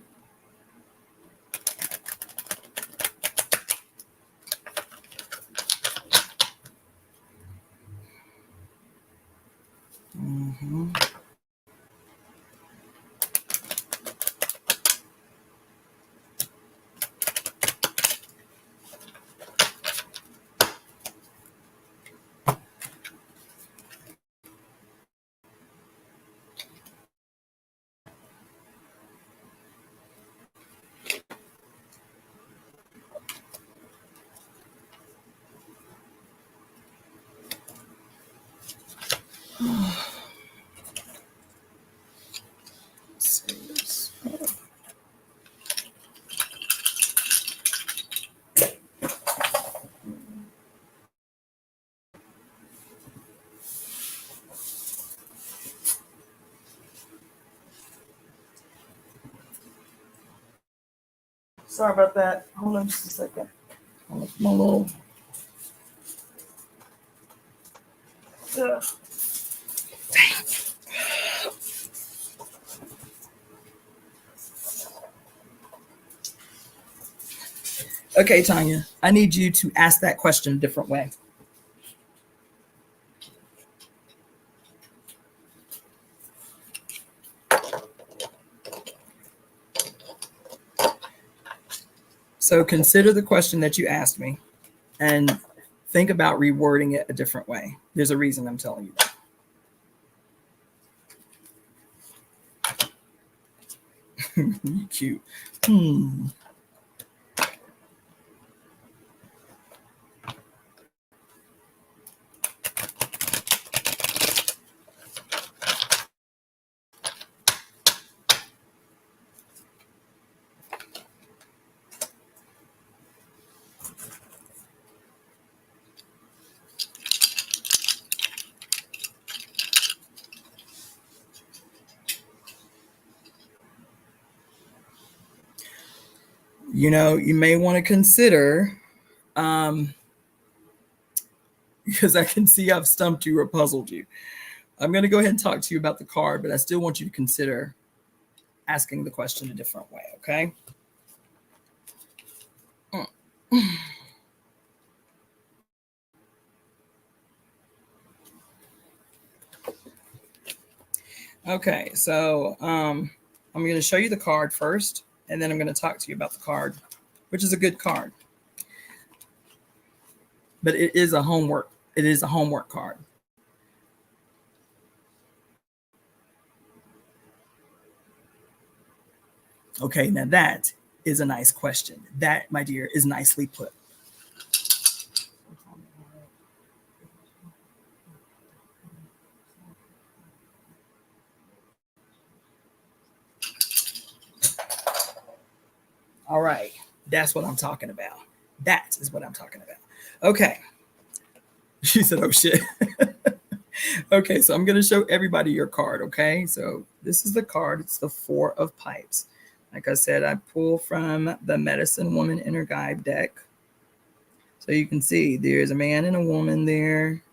Mm-hmm. Sorry about that. Hold on just a second. My little. Ugh. Okay, Tanya, I need you to ask that question a different way. So consider the question that you asked me and think about rewording it a different way. There's a reason I'm telling you that. Cute. You know, you may want to consider, because I can see I've stumped you or puzzled you. I'm going to go ahead and talk to you about the card, but I still want you to consider asking the question a different way, okay? Okay, so I'm going to show you the card first, and then I'm going to talk to you about the card, which is a good card. But it is a homework. It is a homework card. Okay, now that is a nice question. That, my dear, is nicely put. All right, that's what I'm talking about. That is what I'm talking about. Okay. She said, oh shit. Okay, so I'm going to show everybody your card, okay? So this is the card. It's the Four of Pipes. Like I said, I pull from the Medicine Woman Inner Guide deck. So you can see there's a man and a woman there.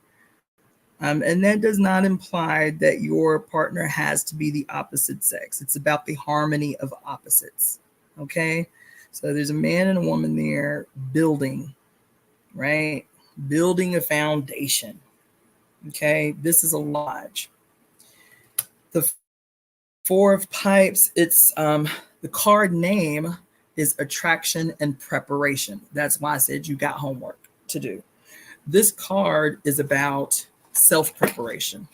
And that does not imply that your partner has to be the opposite sex. It's about the harmony of opposites. Okay. So there's a man and a woman there building, right? Building a foundation. Okay. This is a lodge. The Four of Pipes, it's the card name is attraction and preparation. That's why I said you got homework to do. This card is about self-preparation.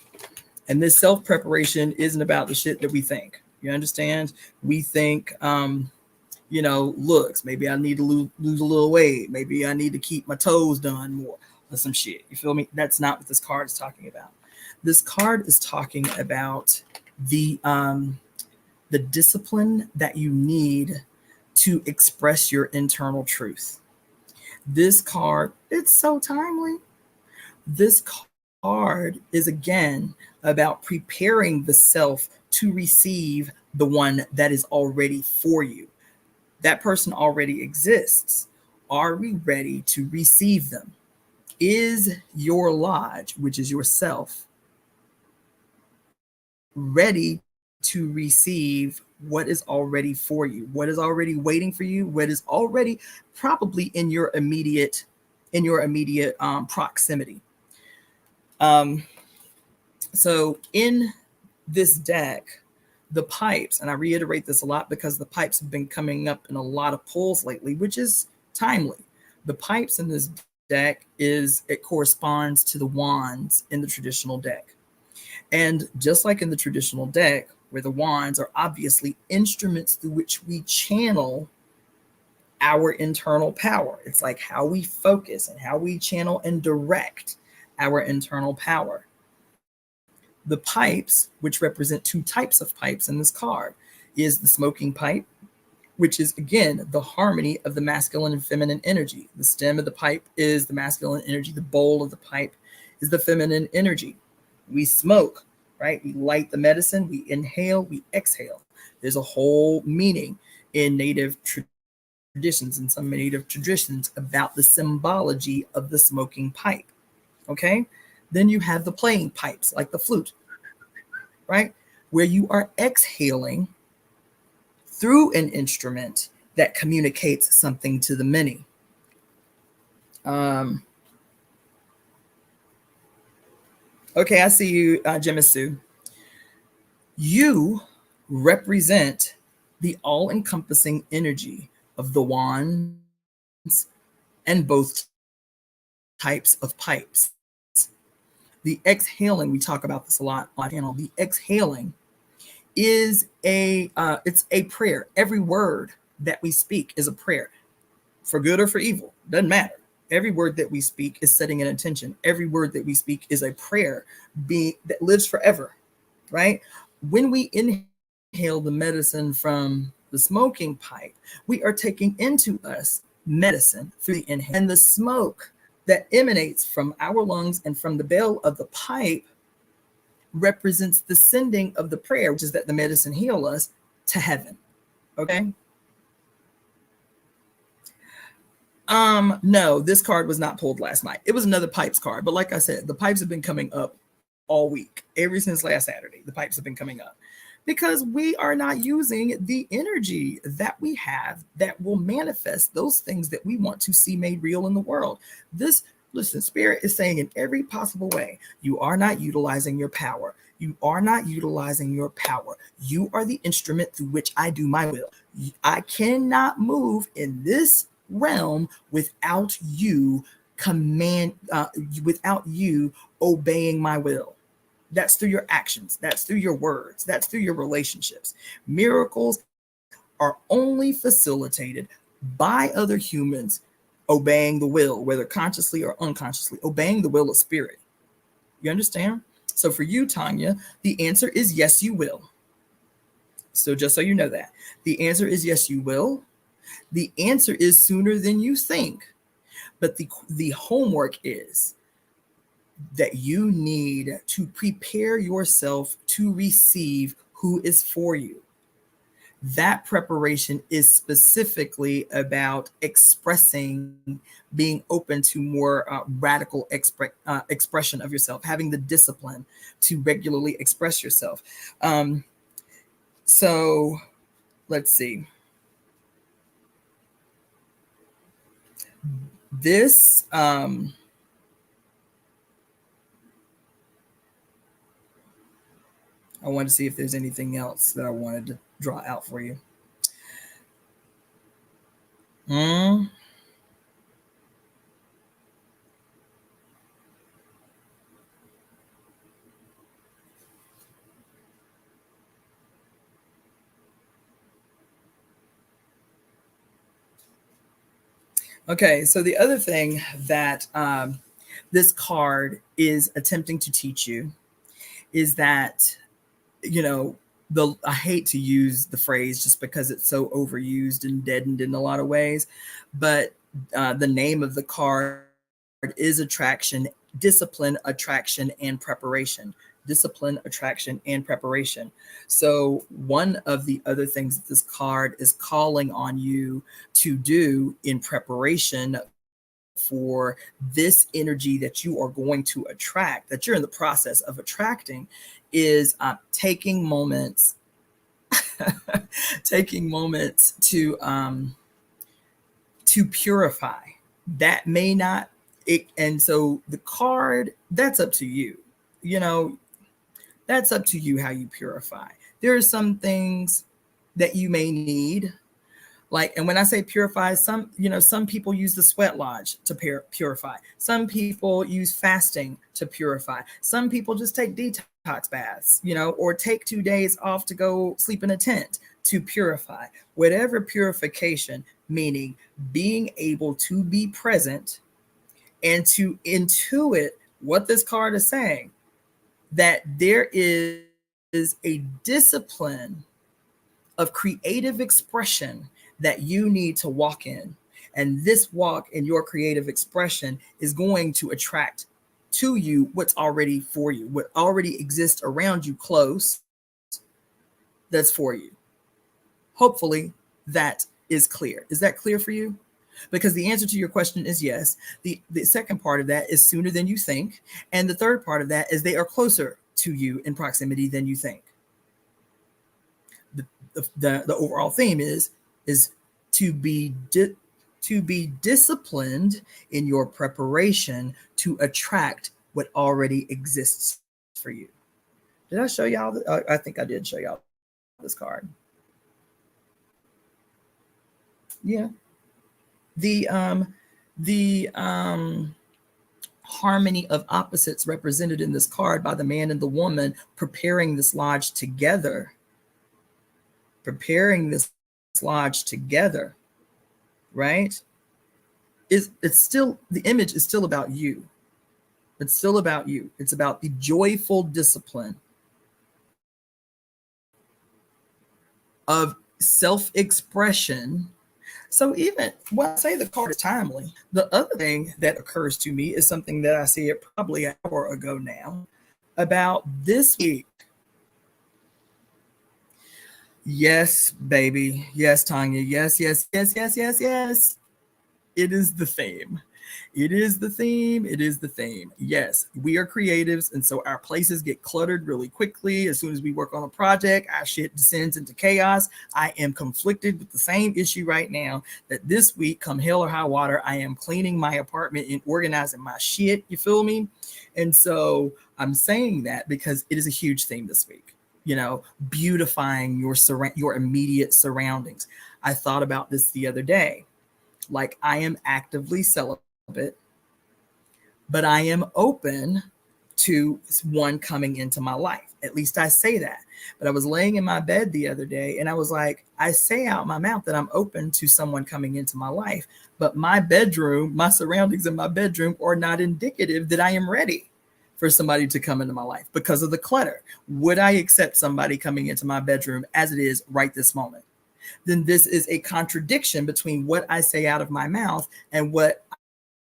And this self-preparation isn't about the shit that we think. You understand? We think, looks. Maybe I need to lose a little weight. Maybe I need to keep my toes done more or some shit. You feel me? That's not what this card is talking about. This card is talking about the discipline that you need to express your internal truth. This card, it's so timely. This card is again about preparing the self to receive the one that is already for you. That person already exists. Are we ready to receive them? Is your lodge, which is yourself, ready to receive what is already for you, what is already waiting for you, what is already probably in your immediate proximity? So in this deck, the pipes, and I reiterate this a lot because the pipes have been coming up in a lot of pulls lately, which is timely. The pipes in this deck it corresponds to the wands in the traditional deck. And just like in the traditional deck, where the wands are obviously instruments through which we channel our internal power. It's like how we focus and how we channel and direct our internal power. The pipes, which represent two types of pipes in this card, is the smoking pipe, which is, again, the harmony of the masculine and feminine energy. The stem of the pipe is the masculine energy. The bowl of the pipe is the feminine energy. We smoke, right? We light the medicine, we inhale, we exhale. There's a whole meaning in native traditions and some native traditions about the symbology of the smoking pipe. Okay? Then you have the playing pipes, like the flute, right? Where you are exhaling through an instrument that communicates something to the many. Okay, I see you, Jemisu. You represent the all-encompassing energy of the wands and both types of pipes. The exhaling, we talk about this a lot on channel. The exhaling is it's a prayer. Every word that we speak is a prayer, for good or for evil, doesn't matter. Every word that we speak is setting an intention. Every word that we speak is a prayer that lives forever, right? When we inhale the medicine from the smoking pipe, we are taking into us medicine through the inhale. And the smoke that emanates from our lungs and from the bell of the pipe represents the sending of the prayer, which is that the medicine heal us, to heaven. Okay? No, this card was not pulled last night. It was another pipes card, but like I said, the pipes have been coming up all week. Ever since last Saturday, the pipes have been coming up because we are not using the energy that we have that will manifest those things that we want to see made real in the world. Listen, Spirit is saying in every possible way, you are not utilizing your power. You are not utilizing your power. You are the instrument through which I do my will. I cannot move in this realm without you without you obeying my will. That's through your actions. That's through your words. That's through your relationships. Miracles are only facilitated by other humans obeying the will, whether consciously or unconsciously, obeying the will of spirit. You understand? So for you, Tanya, the answer is yes, you will. So just so you know that. The answer is yes, you will. The answer is sooner than you think. But the homework is that you need to prepare yourself to receive who is for you. That preparation is specifically about expressing, being open to more radical expression of yourself, having the discipline to regularly express yourself. So let's see. This, I want to see if there's anything else that I wanted to draw out for you. Okay, so the other thing that this card is attempting to teach you is that, you know, I hate to use the phrase just because it's so overused and deadened in a lot of ways, but the name of the card is attraction, discipline, attraction, and preparation. Discipline, attraction, and preparation. So one of the other things that this card is calling on you to do in preparation for this energy that you are going to attract, that you're in the process of attracting, is taking moments taking moments to purify. That may not it, and so the card, that's up to you. You know, that's up to you how you purify. There are some things that you may need. Like, and when I say purify, some people use the sweat lodge to purify. Some people use fasting to purify. Some people just take detox baths, or take 2 days off to go sleep in a tent to purify. Whatever purification, meaning being able to be present and to intuit what this card is saying, that there is a discipline of creative expression that you need to walk in. And this walk in your creative expression is going to attract to you what's already for you, what already exists around you close, that's for you. Hopefully that is clear. Is that clear for you? Because the answer to your question is yes. The second part of that is sooner than you think. And the third part of that is they are closer to you in proximity than you think. The overall theme is to be disciplined in your preparation to attract what already exists for you. Did I show y'all? I think I did show y'all this card. Yeah. The harmony of opposites represented in this card by the man and the woman preparing this lodge together. Preparing this lodge together, right? It's still, the image is still about you. It's still about you. It's about the joyful discipline of self-expression. So even when I say the card is timely, the other thing that occurs to me is something that I see it probably an hour ago now about this week. Yes, baby. Yes, Tanya. Yes, yes, yes, yes, yes, yes. It is the theme. It is the theme. It is the theme. Yes, we are creatives. And so our places get cluttered really quickly. As soon as we work on a project, our shit descends into chaos. I am conflicted with the same issue right now that this week, come hell or high water, I am cleaning my apartment and organizing my shit. You feel me? And so I'm saying that because it is a huge theme this week. Beautifying your immediate surroundings. I thought about this the other day. Like, I am actively celibate, but I am open to one coming into my life. At least I say that. But I was laying in my bed the other day and I was like, I say out my mouth that I'm open to someone coming into my life, but my bedroom, my surroundings in my bedroom are not indicative that I am ready for somebody to come into my life because of the clutter. Would I accept somebody coming into my bedroom as it is right this moment? Then this is a contradiction between what I say out of my mouth and what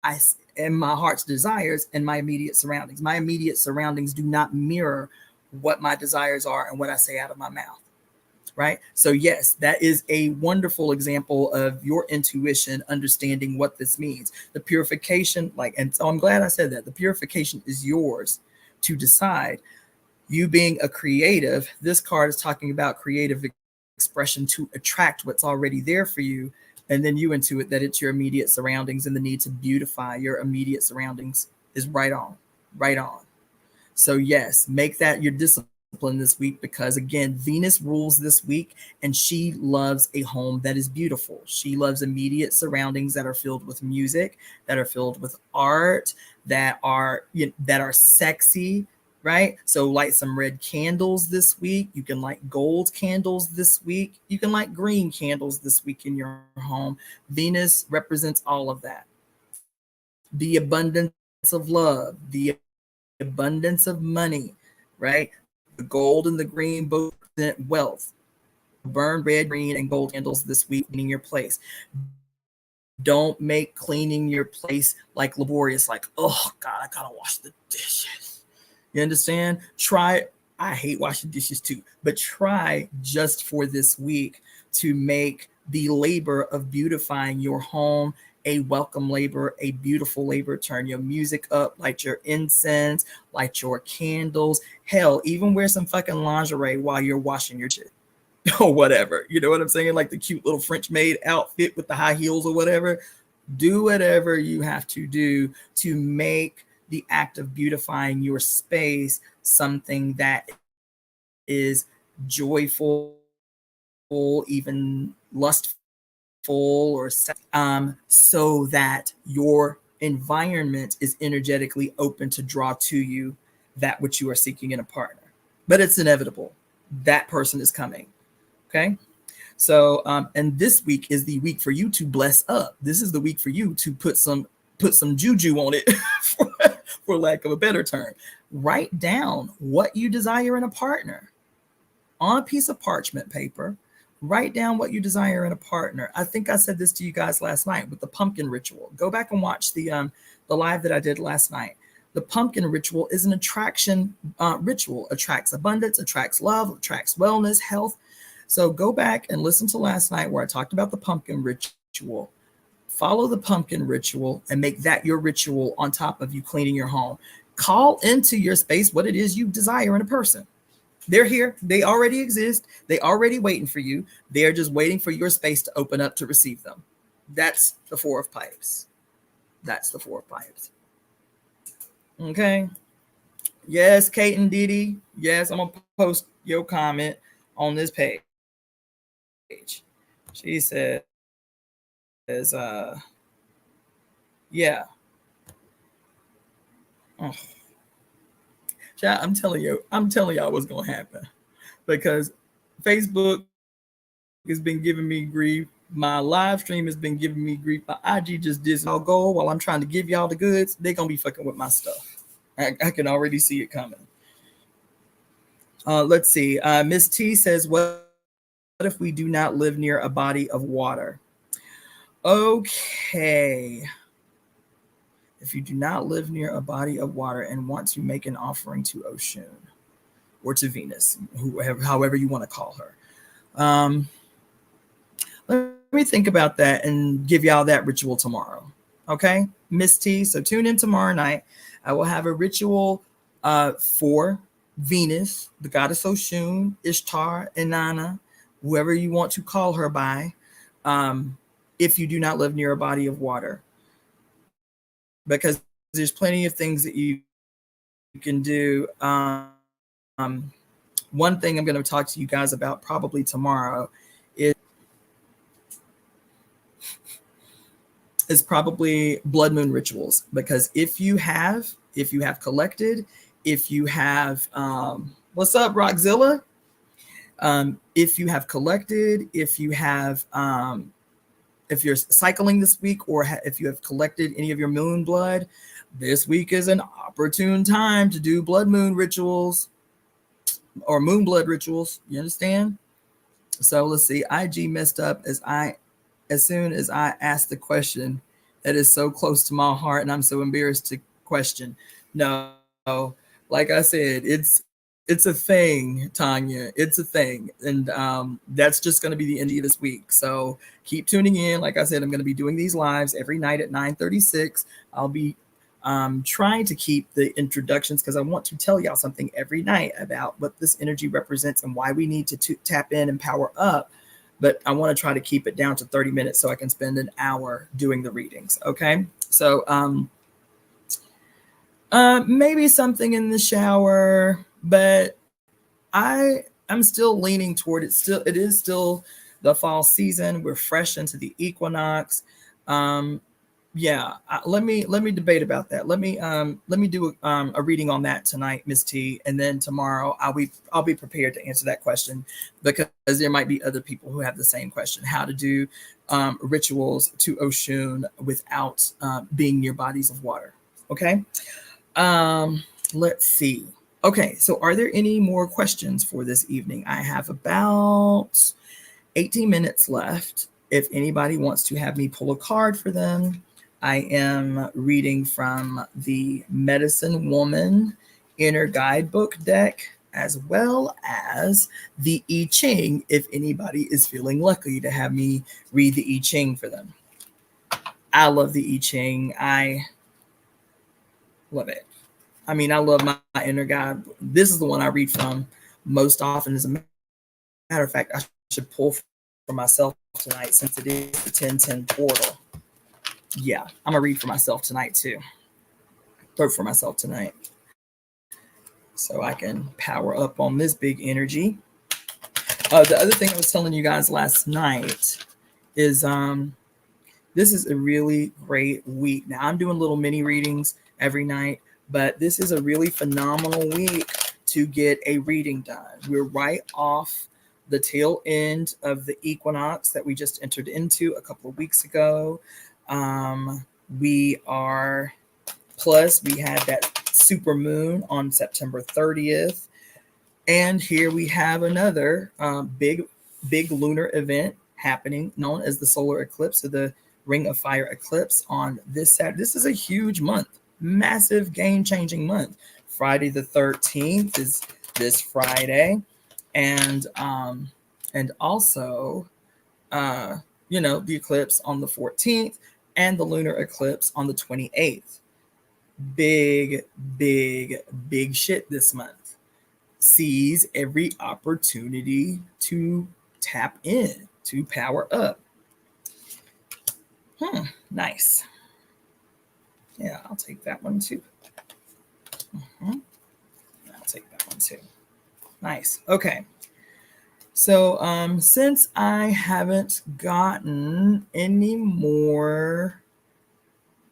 I and my heart's desires and my immediate surroundings. My immediate surroundings do not mirror what my desires are and what I say out of my mouth. right? So yes, that is a wonderful example of your intuition understanding what this means. The purification, like, and so I'm glad I said that. The purification is yours to decide. You being a creative, this card is talking about creative expression to attract what's already there for you. And then you intuit that it's your immediate surroundings, and the need to beautify your immediate surroundings is right on, right on. So yes, make that your discipline this week, because again, Venus rules this week, and she loves a home that is beautiful. She loves immediate surroundings that are filled with music, that are filled with art, that are sexy, right? So light some red candles this week. You can light gold candles this week. You can light green candles this week in your home. Venus represents all of that. The abundance of love, the abundance of money, right? The gold and the green both represent wealth. Burn red, green, and gold candles this week, cleaning your place. Don't make cleaning your place like laborious, like, oh God, I gotta wash the dishes. You understand? Try, I hate washing dishes too, but try just for this week to make the labor of beautifying your home a welcome labor, a beautiful labor. Turn your music up, light your incense, light your candles. Hell, even wear some fucking lingerie while you're washing your shit or whatever. You know what I'm saying? Like the cute little French maid outfit with the high heels or whatever. Do whatever you have to do to make the act of beautifying your space something that is joyful, even lustful, or so that your environment is energetically open to draw to you that which you are seeking in a partner. But it's inevitable. That person is coming. Okay. So, and this week is the week for you to bless up. This is the week for you to put some juju on it, for lack of a better term. Write down what you desire in a partner on a piece of parchment paper. Write down what you desire in a partner. I think I said this to you guys last night with the pumpkin ritual. Go back and watch the live that I did last night. The pumpkin ritual is an attraction ritual. Attracts abundance, attracts love, attracts wellness, health. So go back and listen to last night where I talked about the pumpkin ritual. Follow the pumpkin ritual and make that your ritual on top of you cleaning your home. Call into your space what it is you desire in a person. They're here. They already exist. They already waiting for you. They're just waiting for your space to open up to receive them. That's the Four of Pipes. That's the Four of Pipes. Okay. Yes, Kate and Didi. Yes, I'm going to post your comment on this page. She says, yeah. Oh. I'm telling y'all what's going to happen, because Facebook has been giving me grief. My live stream has been giving me grief. My IG just did all go while I'm trying to give y'all the goods. They're going to be fucking with my stuff. I can already see it coming. Let's see. Miss T says, what if we do not live near a body of water? Okay. If you do not live near a body of water and want to make an offering to Osun or to Venus, however you want to call her. Let me think about that and give y'all that ritual tomorrow. Okay, Miss T. So tune in tomorrow night. I will have a ritual for Venus, the goddess Osun, Ishtar, Inanna, whoever you want to call her by, if you do not live near a body of water. Because there's plenty of things that you can do. One thing I'm going to talk to you guys about probably tomorrow is probably blood moon rituals. Because if you have collected, if you have, what's up, Rockzilla? If you have collected, if you have, if you're cycling this week, or if you have collected any of your moon blood, this week is an opportune time to do blood moon rituals or moon blood rituals. You understand? So let's see. IG messed up as soon as I asked the question that is so close to my heart, and I'm so embarrassed to question. No, like I said, it's It's a thing, Tanya. It's a thing. And that's just going to be the end of this week. So keep tuning in. Like I said, I'm going to be doing these lives every night at 9:36. I'll be trying to keep the introductions because I want to tell y'all something every night about what this energy represents and why we need to tap in and power up. But I want to try to keep it down to 30 minutes so I can spend an hour doing the readings. Okay. So maybe something in the shower, but I'm still leaning toward it. It is still the fall season. We're fresh into the equinox. Yeah, let me debate about that. Let me do a reading on that tonight, Miss T, and then tomorrow I'll be prepared to answer that question because there might be other people who have the same question: how to do rituals to Oshun without being near bodies of water. Okay. Let's see. Okay, so are there any more questions for this evening? I have about 18 minutes left. If anybody wants to have me pull a card for them, I am reading from the Medicine Woman Inner Guidebook deck, as well as the I Ching, if anybody is feeling lucky to have me read the I Ching for them. I love the I Ching. I love it. I mean, I love my inner guide. This is the one I read from most often. As a matter of fact, I should pull for myself tonight since it is the 1010 portal. Yeah, I'm going to read for myself tonight too. Vote for myself tonight. So I can power up on this big energy. The other thing I was telling you guys last night is this is a really great week. Now, I'm doing little mini readings every night, but this is a really phenomenal week to get a reading done. We're right off the tail end of the equinox that we just entered into a couple of weeks ago. We had that super moon on September 30th. And here we have another big lunar event happening known as the solar eclipse, or the Ring of Fire eclipse on this Saturday. This is a huge month. Massive game-changing month. Friday the 13th is this Friday, and also the eclipse on the 14th and the lunar eclipse on the 28th. Big shit this month. Seize every opportunity to tap in, to power up. Nice. Yeah, I'll take that one too. I'll take that one too. Nice. Okay. So since I haven't gotten any more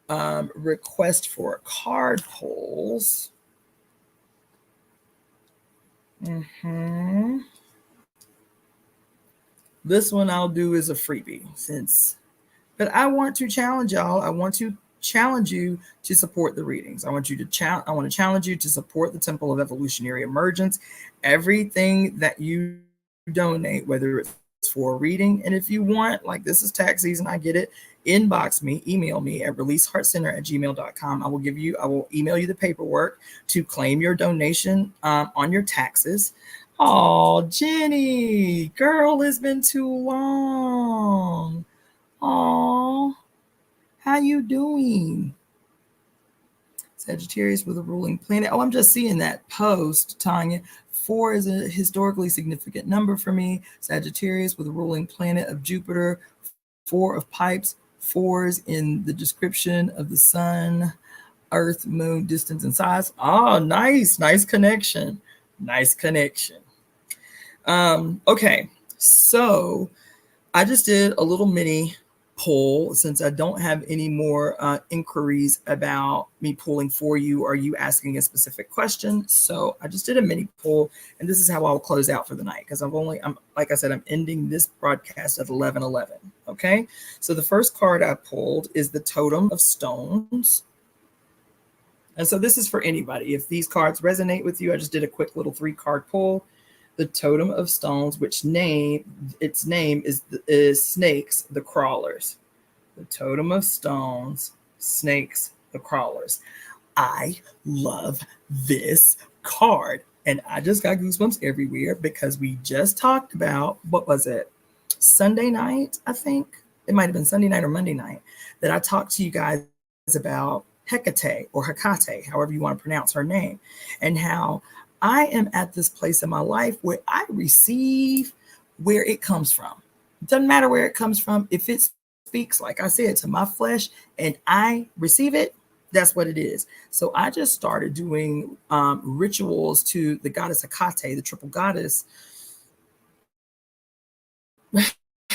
requests for card pulls, this one I'll do as a freebie but I want to challenge y'all. I want to challenge you to support the readings. I want to challenge you to support the Temple of Evolutionary Emergence. Everything that you donate, whether it's for a reading, and if you want, like, this is tax season, I get it, inbox me, email me at releaseheartcenter@gmail.com. I will email you the paperwork to claim your donation on your taxes. Oh, Jenny, girl, it's been too long. Oh, how you doing? Sagittarius with a ruling planet. Oh, I'm just seeing that post, Tanya. 4 is a historically significant number for me. Sagittarius with a ruling planet of Jupiter. 4 of pipes. 4s in the description of the sun, earth, moon, distance, and size. Oh, nice connection. Nice connection. Okay, so I just did a little mini poll since I don't have any more inquiries about me pulling for you or you asking a specific question. So I just did a mini poll, and this is how I'll close out for the night because I'm like I said, I'm ending this broadcast at 11:11. Okay, so the first card I pulled is the Totem of Stones. And so this is for anybody. If these cards resonate with you, I just did a quick little 3-card pull. The Totem of Stones, its name is Snakes the Crawlers. The Totem of Stones, Snakes the Crawlers. I love this card. And I just got goosebumps everywhere because we just talked about, what was it? Sunday night, I think. It might have been Sunday night or Monday night that I talked to you guys about Hecate or Hecate, however you want to pronounce her name, and how I am at this place in my life where I receive where it comes from. It doesn't matter where it comes from. If it speaks, like I said, to my flesh and I receive it, that's what it is. So I just started doing rituals to the goddess Hecate, the triple goddess,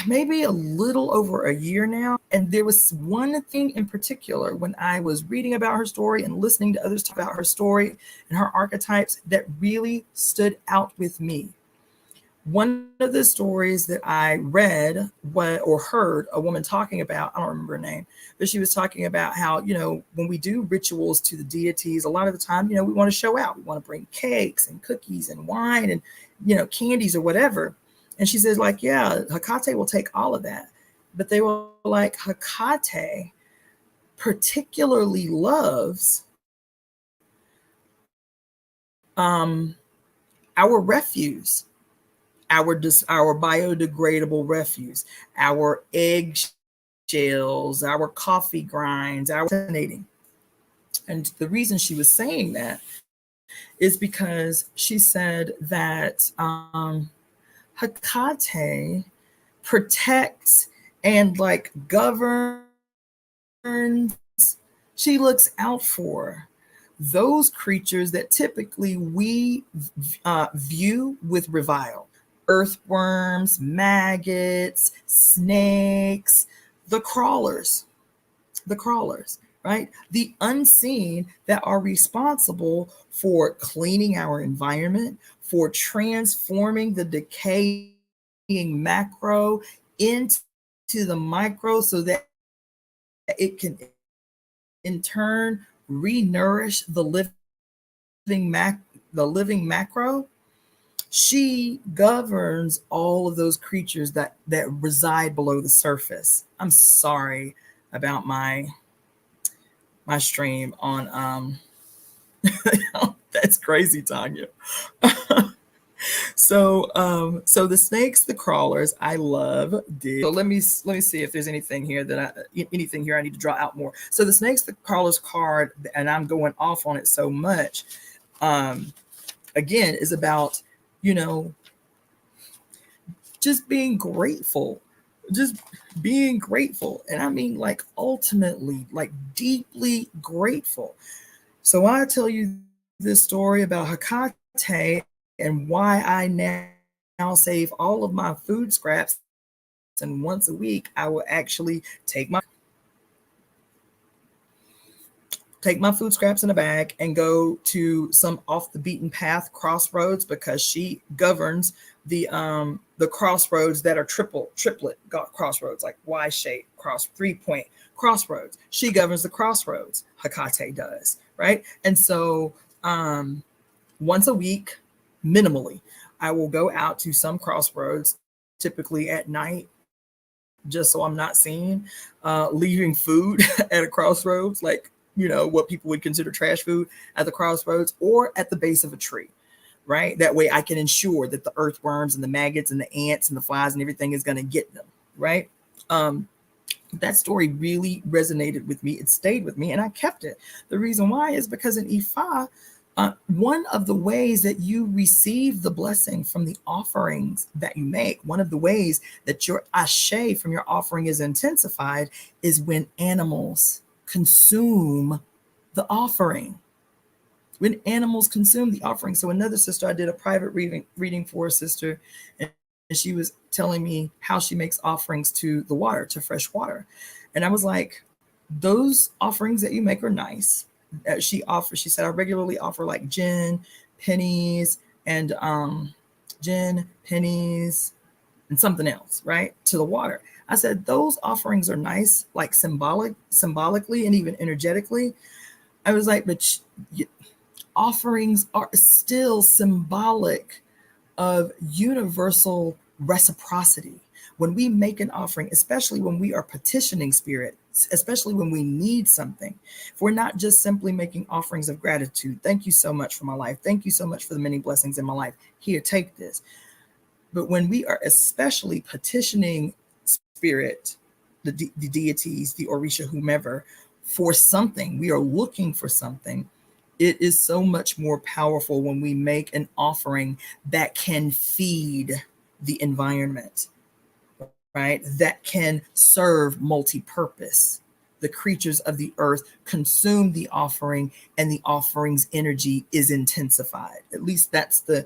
maybe a little over a year now. And there was one thing in particular when I was reading about her story and listening to others talk about her story and her archetypes that really stood out with me. One of the stories that I read or heard a woman talking about, I don't remember her name, but she was talking about how, when we do rituals to the deities, a lot of the time, we want to show out. We want to bring cakes and cookies and wine and, candies or whatever. And she says, like, yeah, Hecate will take all of that. But they were like, Hecate particularly loves our refuse, our biodegradable refuse, our egg shells, our coffee grinds, our fascinating. And the reason she was saying that is because she said that Hecate protects and like governs, she looks out for those creatures that typically we view with revile. Earthworms, maggots, snakes, the crawlers, right? The unseen that are responsible for cleaning our environment, for transforming the decaying macro into the micro so that it can in turn re-nourish the living macro. She governs all of those creatures that reside below the surface. I'm sorry about my stream on that's crazy, Tanya. So the snakes, the crawlers, I love. So let me see if there's anything here I need to draw out more. So the snakes, the crawlers card, and I'm going off on it so much. Again, is about just being grateful, and I mean like ultimately, like deeply grateful. So I tell you this story about Hecate and why I now save all of my food scraps, and once a week I will actually take my food scraps in a bag and go to some off the beaten path crossroads, because she governs the crossroads that are triplet crossroads, like Y-shaped 3-point crossroads. She governs the crossroads. Hecate does, right? And so once a week, minimally, I will go out to some crossroads, typically at night, just so I'm not seen leaving food at a crossroads, like what people would consider trash food at the crossroads or at the base of a tree, right? That way I can ensure that the earthworms and the maggots and the ants and the flies and everything is going to get them, right? That story really resonated with me. It stayed with me and I kept it. The reason why is because in Ifa, one of the ways that you receive the blessing from the offerings that you make, one of the ways that your ashe from your offering is intensified, is when animals consume the offering. When animals consume the offering. So another sister, I did a private reading for a sister, and she was telling me how she makes offerings to the water, to fresh water. And I was like, those offerings that you make are nice. She said, I regularly offer like gin, pennies, and something else, right, to the water. I said, those offerings are nice, like symbolically and even energetically. I was like, but offerings are still symbolic of universal reciprocity. When we make an offering, especially when we are petitioning spirit, especially when we need something, if we're not just simply making offerings of gratitude, thank you so much for my life, thank you so much for the many blessings in my life, here, take this. But when we are especially petitioning spirit, the deities, the Orisha, whomever, for something, we are looking for something, it is so much more powerful when we make an offering that can feed the environment, right? That can serve multi-purpose. The creatures of the earth consume the offering, and the offering's energy is intensified. At least that's the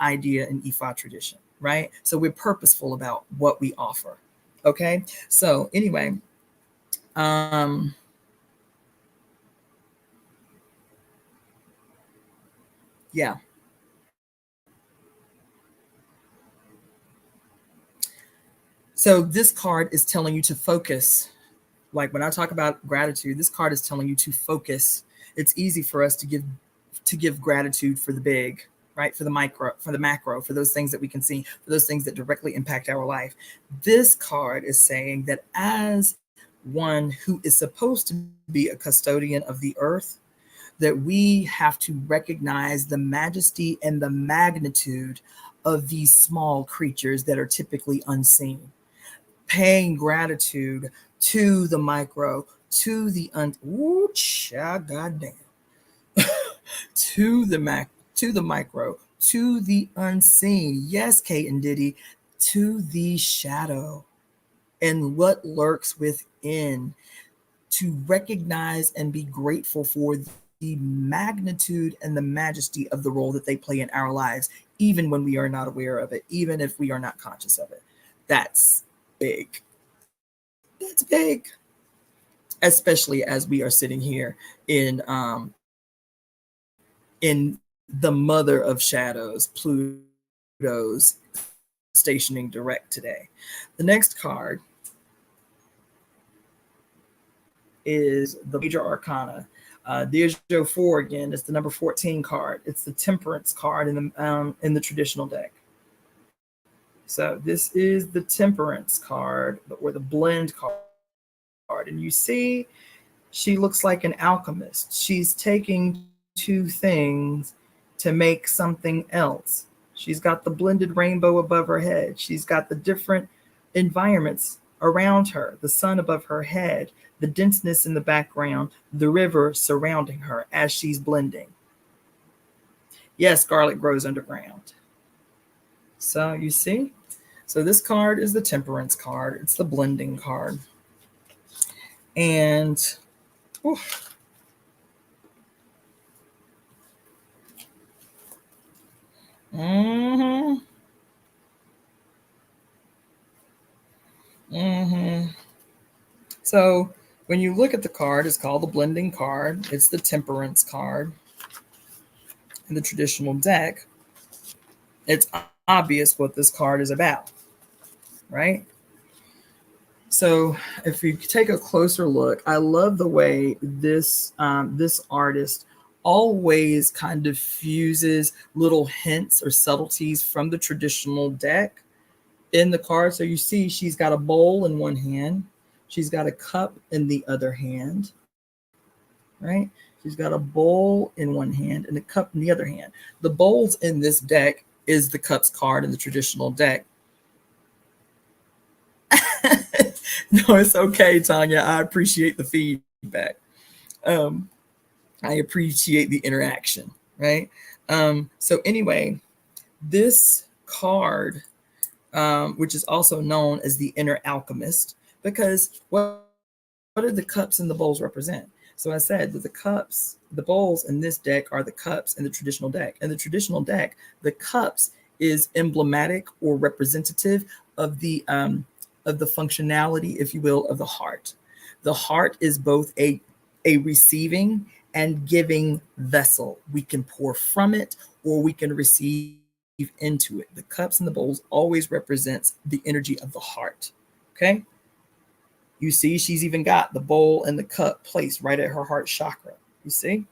idea in Ifa tradition, right? So we're purposeful about what we offer. Okay. So anyway, yeah. So this card is telling you to focus. Like when I talk about gratitude, this card is telling you to focus. It's easy for us to give gratitude for the big, right? For the micro, for the macro, for those things that we can see, for those things that directly impact our life. This card is saying that as one who is supposed to be a custodian of the earth, that we have to recognize the majesty and the magnitude of these small creatures that are typically unseen. Paying gratitude to the micro, to the goddamn, to the micro, to the unseen. Yes, Kate and Diddy, to the shadow and what lurks within. To recognize and be grateful for the magnitude and the majesty of the role that they play in our lives, even when we are not aware of it, even if we are not conscious of it. That's big. That's big. Especially as we are sitting here in the mother of shadows, Pluto's stationing direct today. The next card is the major arcana. Diageo 4 again, it's the number 14 card. It's the temperance card in the traditional deck. So this is the temperance card, or the blend card. And you see, she looks like an alchemist. She's taking two things to make something else. She's got the blended rainbow above her head. She's got the different environments around her, the sun above her head, the denseness in the background, the river surrounding her as she's blending. Yes, garlic grows underground. So you see? So this card is the temperance card. It's the blending card. And oof, mm-hmm. Mm-hmm. So when you look at the card, it's called the blending card. It's the temperance card in the traditional deck. It's obvious what this card is about, right? So if you take a closer look, I love the way this artist always kind of fuses little hints or subtleties from the traditional deck in the card. So you see she's got a bowl in one hand, she's got a cup in the other hand, right? She's got a bowl in one hand and a cup in the other hand. The bowls in this deck is the cups card in the traditional deck. No, it's okay, Tanya. I appreciate the feedback. I appreciate the interaction, right? So anyway, this card, which is also known as the inner alchemist, because what do the cups and the bowls represent? So I said that the cups, the bowls in this deck are the cups in the traditional deck. In the traditional deck, the cups is emblematic or representative of the functionality, if you will, of the heart. The heart is both a receiving and giving vessel. We can pour from it or we can receive into it. The cups and the bowls always represents the energy of the heart. Okay. You see, she's even got the bowl and the cup placed right at her heart chakra. You see?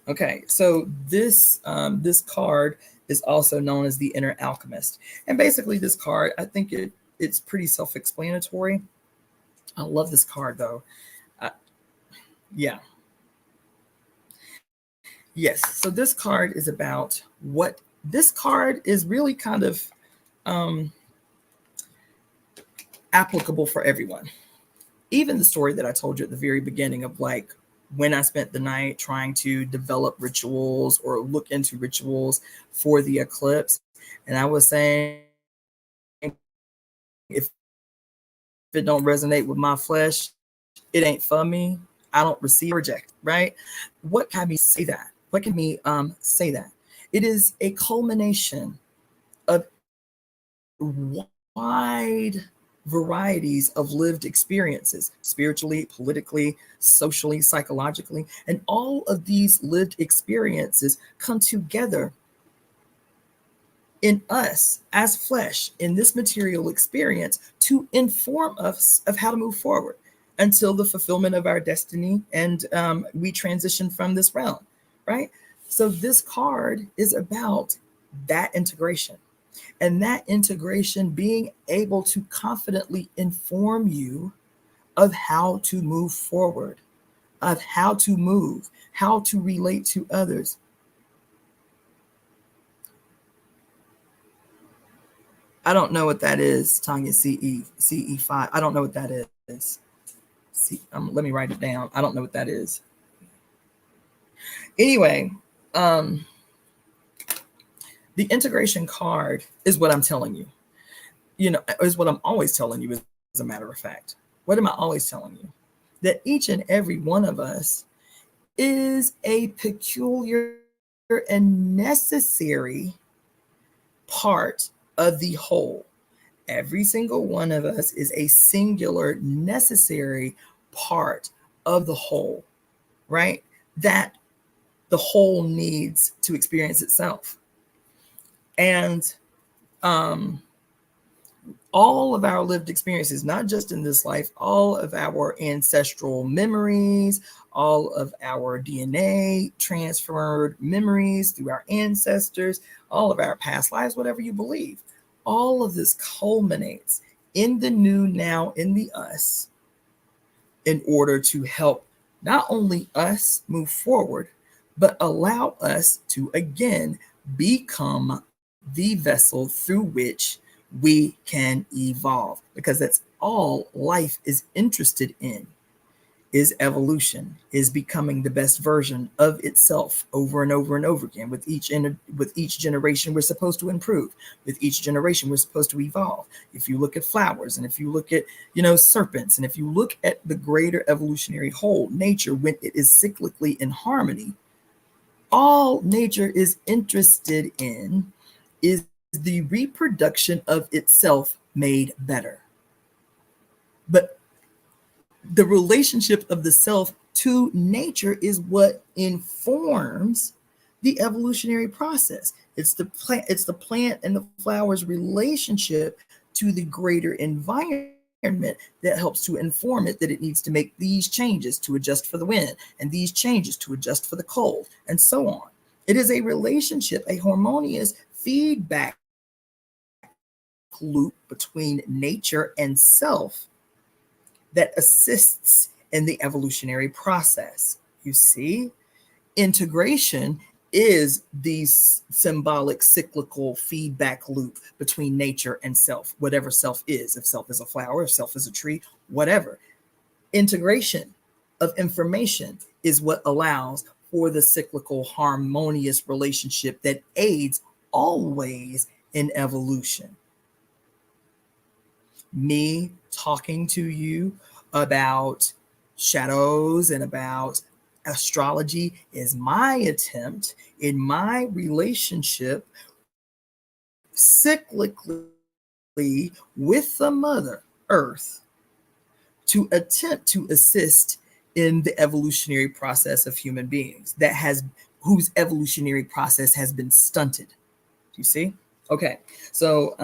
Okay, so this card is also known as the inner alchemist. And basically this card, I think it's pretty self-explanatory. I love this card though. Yeah. Yes. So this card is about what this card is really kind of applicable for everyone. Even the story that I told you at the very beginning of like when I spent the night trying to develop rituals or look into rituals for the eclipse. And I was saying, if it don't resonate with my flesh, it ain't for me. I don't receive, reject, right? What can me say that? What can me say that? It is a culmination of wide varieties of lived experiences, spiritually, politically, socially, psychologically, and all of these lived experiences come together in us as flesh in this material experience to inform us of how to move forward until the fulfillment of our destiny and we transition from this realm, right? So this card is about that integration. And that integration being able to confidently inform you of how to move forward, of how to move, how to relate to others. I don't know what that is, Tanya, CE5. I don't know what that is. Let me write it down. I don't know what that is. Anyway, the integration card is what I'm telling you. Is what I'm always telling you, as a matter of fact. What am I always telling you? That each and every one of us is a peculiar and necessary part of the whole. Every single one of us is a singular, necessary part of the whole, right? That the whole needs to experience itself. And all of our lived experiences, not just in this life, all of our ancestral memories, all of our DNA transferred memories through our ancestors, all of our past lives, whatever you believe, all of this culminates in the new now, in the us, in order to help not only us move forward, but allow us to again become the vessel through which we can evolve, because that's all life is interested in, is evolution, is becoming the best version of itself over and over and over again. With each generation, we're supposed to improve. With each generation, we're supposed to evolve. If you look at flowers, and if you look at serpents, and if you look at the greater evolutionary whole, nature, when it is cyclically in harmony, all nature is interested in is the reproduction of itself made better. But the relationship of the self to nature is what informs the evolutionary process. It's the plant and the flower's relationship to the greater environment that helps to inform it that it needs to make these changes to adjust for the wind, and these changes to adjust for the cold, and so on. It is a relationship, a harmonious feedback loop between nature and self that assists in the evolutionary process. You see, integration is the symbolic cyclical feedback loop between nature and self, whatever self is. If self is a flower, if self is a tree, whatever. Integration of information is what allows for the cyclical harmonious relationship that aids always in evolution. Me talking to you about shadows and about astrology is my attempt in my relationship cyclically with the Mother Earth to attempt to assist in the evolutionary process of human beings whose evolutionary process has been stunted. Do you see? Okay, so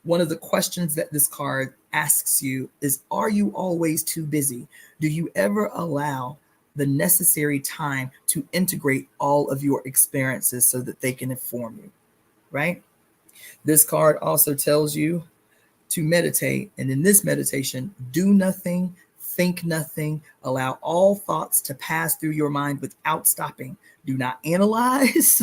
one of the questions that this card asks you is, are you always too busy? Do you ever allow the necessary time to integrate all of your experiences so that they can inform you, right? This card also tells you to meditate. And in this meditation, do nothing, think nothing, allow all thoughts to pass through your mind without stopping. Do not analyze.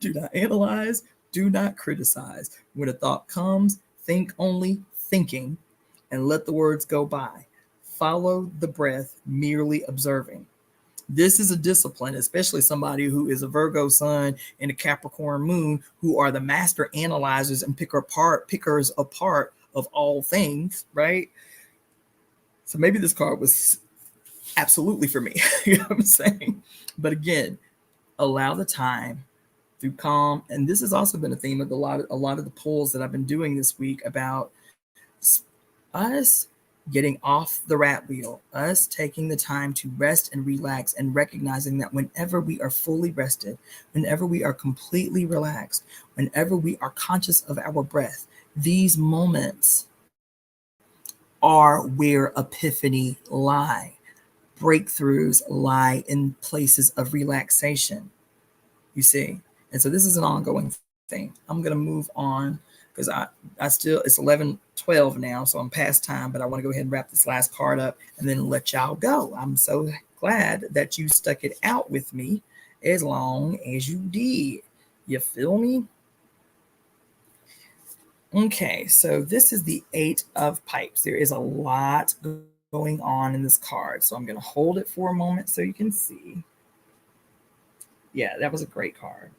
Do not analyze. Do not criticize. When a thought comes, think only thinking and let the words go by. Follow the breath, merely observing. This is a discipline, especially somebody who is a Virgo sun and a Capricorn moon, who are the master analyzers and pickers apart of all things, right? So maybe this card was absolutely for me. You know what I'm saying? But again, allow the time through calm. And this has also been a theme of a lot of the polls that I've been doing this week about us getting off the rat wheel, us taking the time to rest and relax, and recognizing that whenever we are fully rested, whenever we are completely relaxed, whenever we are conscious of our breath, these moments are where epiphany lie. Breakthroughs lie in places of relaxation, you see. And so this is an ongoing thing. I'm going to move on because I still, it's 11:12 now, so I'm past time, but I want to go ahead and wrap this last card up and then let y'all go. I'm so glad that you stuck it out with me as long as you did. You feel me? Okay, so this is the 8 of Pipes. There is a lot going on in this card, so I'm going to hold it for a moment so you can see. Yeah, that was a great card.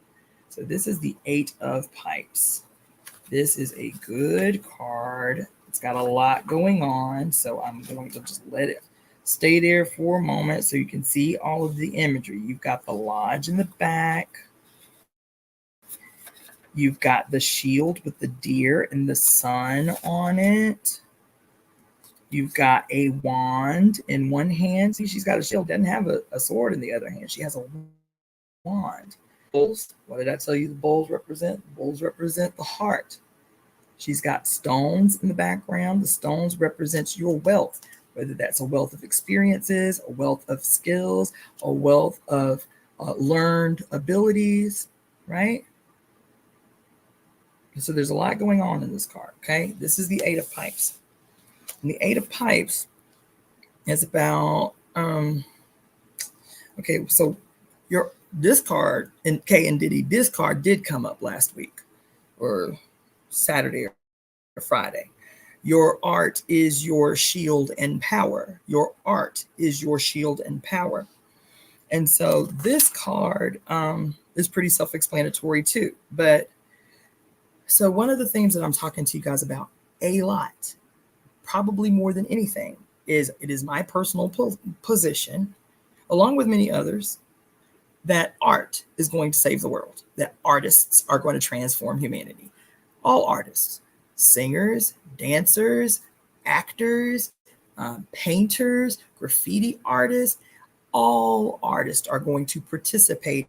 So this is the 8 of Pipes. This is a good card. It's got a lot going on, so I'm going to just let it stay there for a moment so you can see all of the imagery. You've got the lodge in the back. You've got the shield with the deer and the sun on it. You've got a wand in one hand. See, she's got a shield, doesn't have a sword in the other hand. She has a wand. Bulls, what did I tell you the bulls represent? The bulls represent the heart. She's got stones in the background. The stones represents your wealth, whether that's a wealth of experiences, a wealth of skills, a wealth of learned abilities, right? So there's a lot going on in this card, okay? This is the 8 of Pipes. And the 8 of Pipes is about, okay, so this card, and K and Diddy, this card did come up last week or Saturday or Friday. Your art is your shield and power. Your art is your shield and power. And so this card is pretty self-explanatory too. But so one of the things that I'm talking to you guys about a lot, probably more than anything, is it is my personal position, along with many others, that art is going to save the world, that artists are going to transform humanity. All artists, singers, dancers, actors, painters, graffiti artists, all artists are going to participate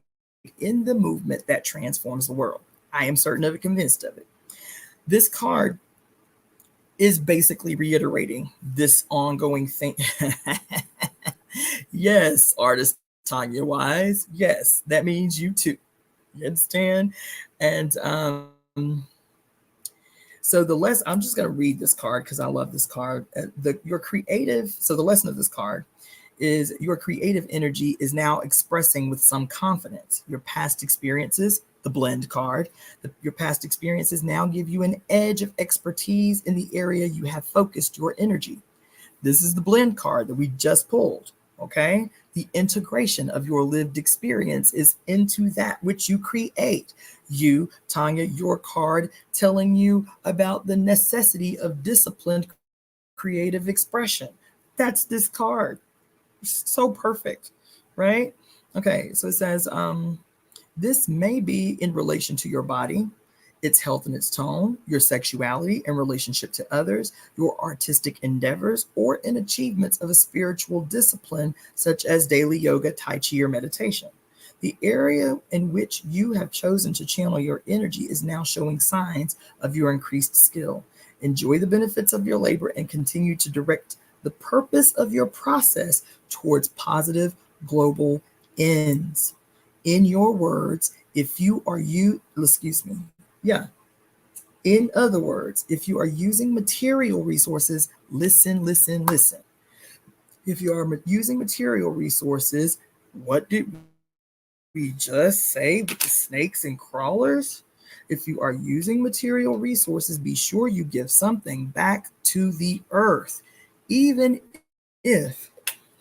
in the movement that transforms the world. I am certain of it, convinced of it. This card is basically reiterating this ongoing thing. Yes, artist Tanya Wise. Yes, that means you too. You understand? And so the lesson, I'm just going to read this card because I love this card. Your creative, so the lesson of this card is your creative energy is now expressing with some confidence. Your past experiences, the blend card, your past experiences now give you an edge of expertise in the area you have focused your energy. This is the blend card that we just pulled, okay? The integration of your lived experience is into that which you create. You, Tanya, your card telling you about the necessity of disciplined creative expression. That's this card. So perfect, right? Okay, so it says, this may be in relation to your body, its health and its tone, your sexuality and relationship to others, your artistic endeavors, or in achievements of a spiritual discipline such as daily yoga, tai chi, or meditation. The area in which you have chosen to channel your energy is now showing signs of your increased skill. Enjoy the benefits of your labor and continue to direct the purpose of your process towards positive global ends. In your words, if you are in other words, if you are using material resources, listen, listen, listen. If you are using material resources, what did we just say with the snakes and crawlers? If you are using material resources, be sure you give something back to the earth, even if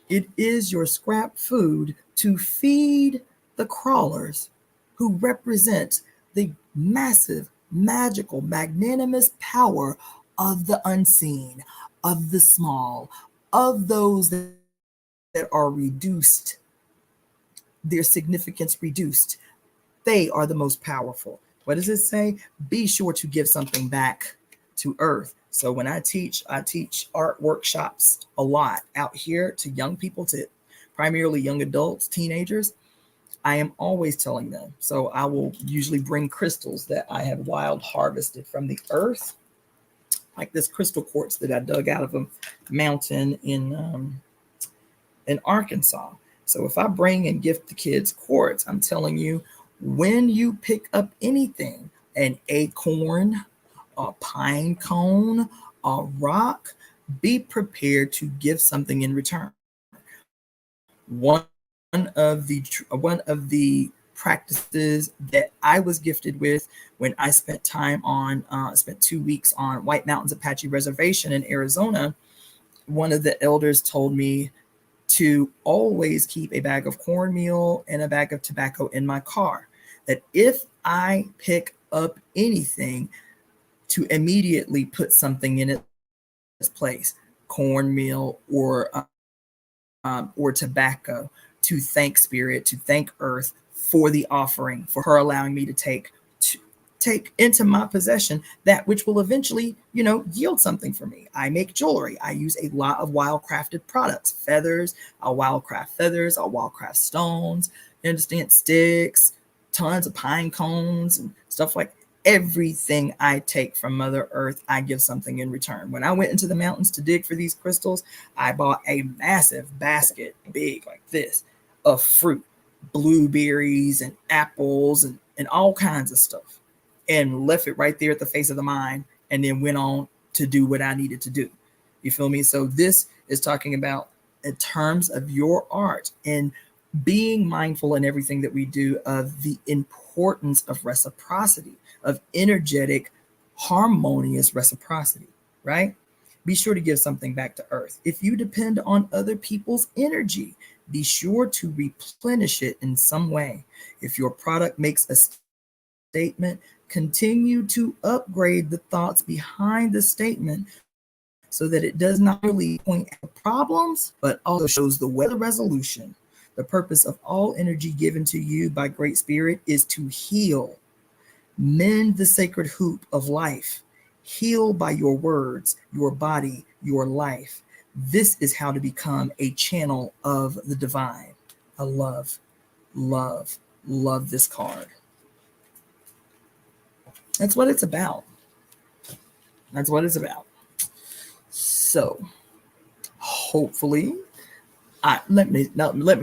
it is your scrap food to feed the crawlers who represent the massive, magical, magnanimous power of the unseen, of the small, of those that are reduced, their significance reduced. They are the most powerful. What does it say? Be sure to give something back to earth. So when I teach art workshops a lot out here to young people, to primarily young adults, teenagers. I am always telling them. So I will usually bring crystals that I have wild harvested from the earth, like this crystal quartz that I dug out of a mountain in Arkansas. So if I bring and gift the kids quartz, I'm telling you, when you pick up anything, an acorn, a pine cone, a rock, be prepared to give something in return. One of the practices that I was gifted with when I spent 2 weeks on White Mountains Apache Reservation in Arizona, one of the elders told me to always keep a bag of cornmeal and a bag of tobacco in my car. That if I pick up anything, to immediately put something in its place, cornmeal or tobacco, to thank Spirit, to thank Earth for the offering, for her allowing me to take into my possession that which will eventually, yield something for me. I make jewelry. I use a lot of wildcrafted products, feathers. I'll wildcraft feathers. I'll wildcraft stones. You understand? Sticks, tons of pine cones and stuff like that. Everything I take from Mother Earth, I give something in return. When I went into the mountains to dig for these crystals, I bought a massive basket, big like this, of fruit, blueberries and apples and all kinds of stuff, and left it right there at the face of the mine, and then went on to do what I needed to do. You feel me? So this is talking about in terms of your art and being mindful in everything that we do of the importance of reciprocity, of energetic, harmonious reciprocity, right? Be sure to give something back to earth. If you depend on other people's energy, be sure to replenish it in some way. If your product makes a statement, continue to upgrade the thoughts behind the statement so that it does not really point at problems, but also shows the way of resolution. The purpose of all energy given to you by Great Spirit is to heal, mend the sacred hoop of life, heal by your words, your body, your life. This is how to become a channel of the divine. I love this card. That's what it's about. That's what it's about. So, hopefully, let me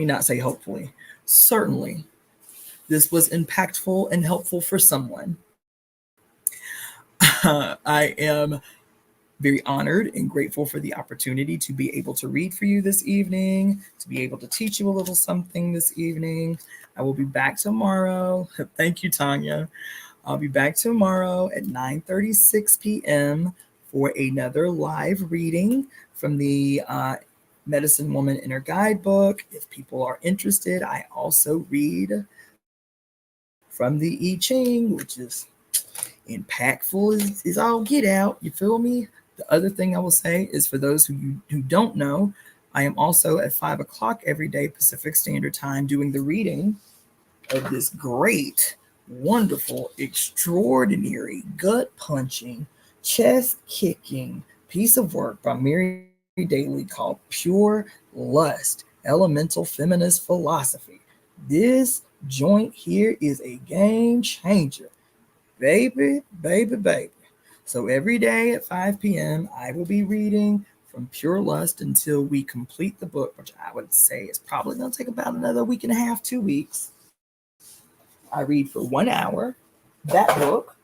not say hopefully. Certainly, this was impactful and helpful for someone. I am very honored and grateful for the opportunity to be able to read for you this evening, to be able to teach you a little something this evening. I will be back tomorrow. Thank you, Tanya. I'll be back tomorrow at 9:36 p.m. for another live reading from the Medicine Woman Inner Guidebook. If people are interested, I also read from the I Ching, which is impactful is all get out. You feel me? The other thing I will say is for those who don't know, I am also at 5 o'clock every day Pacific Standard Time doing the reading of this great, wonderful, extraordinary, gut-punching, chest-kicking piece of work by Mary Daly called Pure Lust, Elemental Feminist Philosophy. This joint here is a game changer. Baby. So every day at 5 p.m., I will be reading from pure lust until we complete the book, which I would say is probably going to take about another week and a half, 2 weeks. I read for 1 hour that book,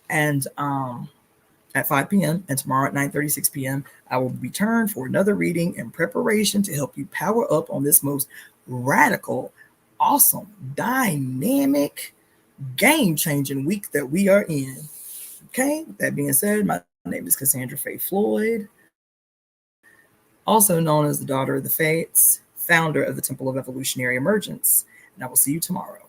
and at 5 p.m. and tomorrow at 9:36 p.m. I will return for another reading in preparation to help you power up on this most radical, awesome, dynamic, game-changing week that we are in. Okay, with that being said, my name is Cassandra Faye Floyd, also known as the daughter of the Fates, founder of the Temple of Evolutionary Emergence, and I will see you tomorrow.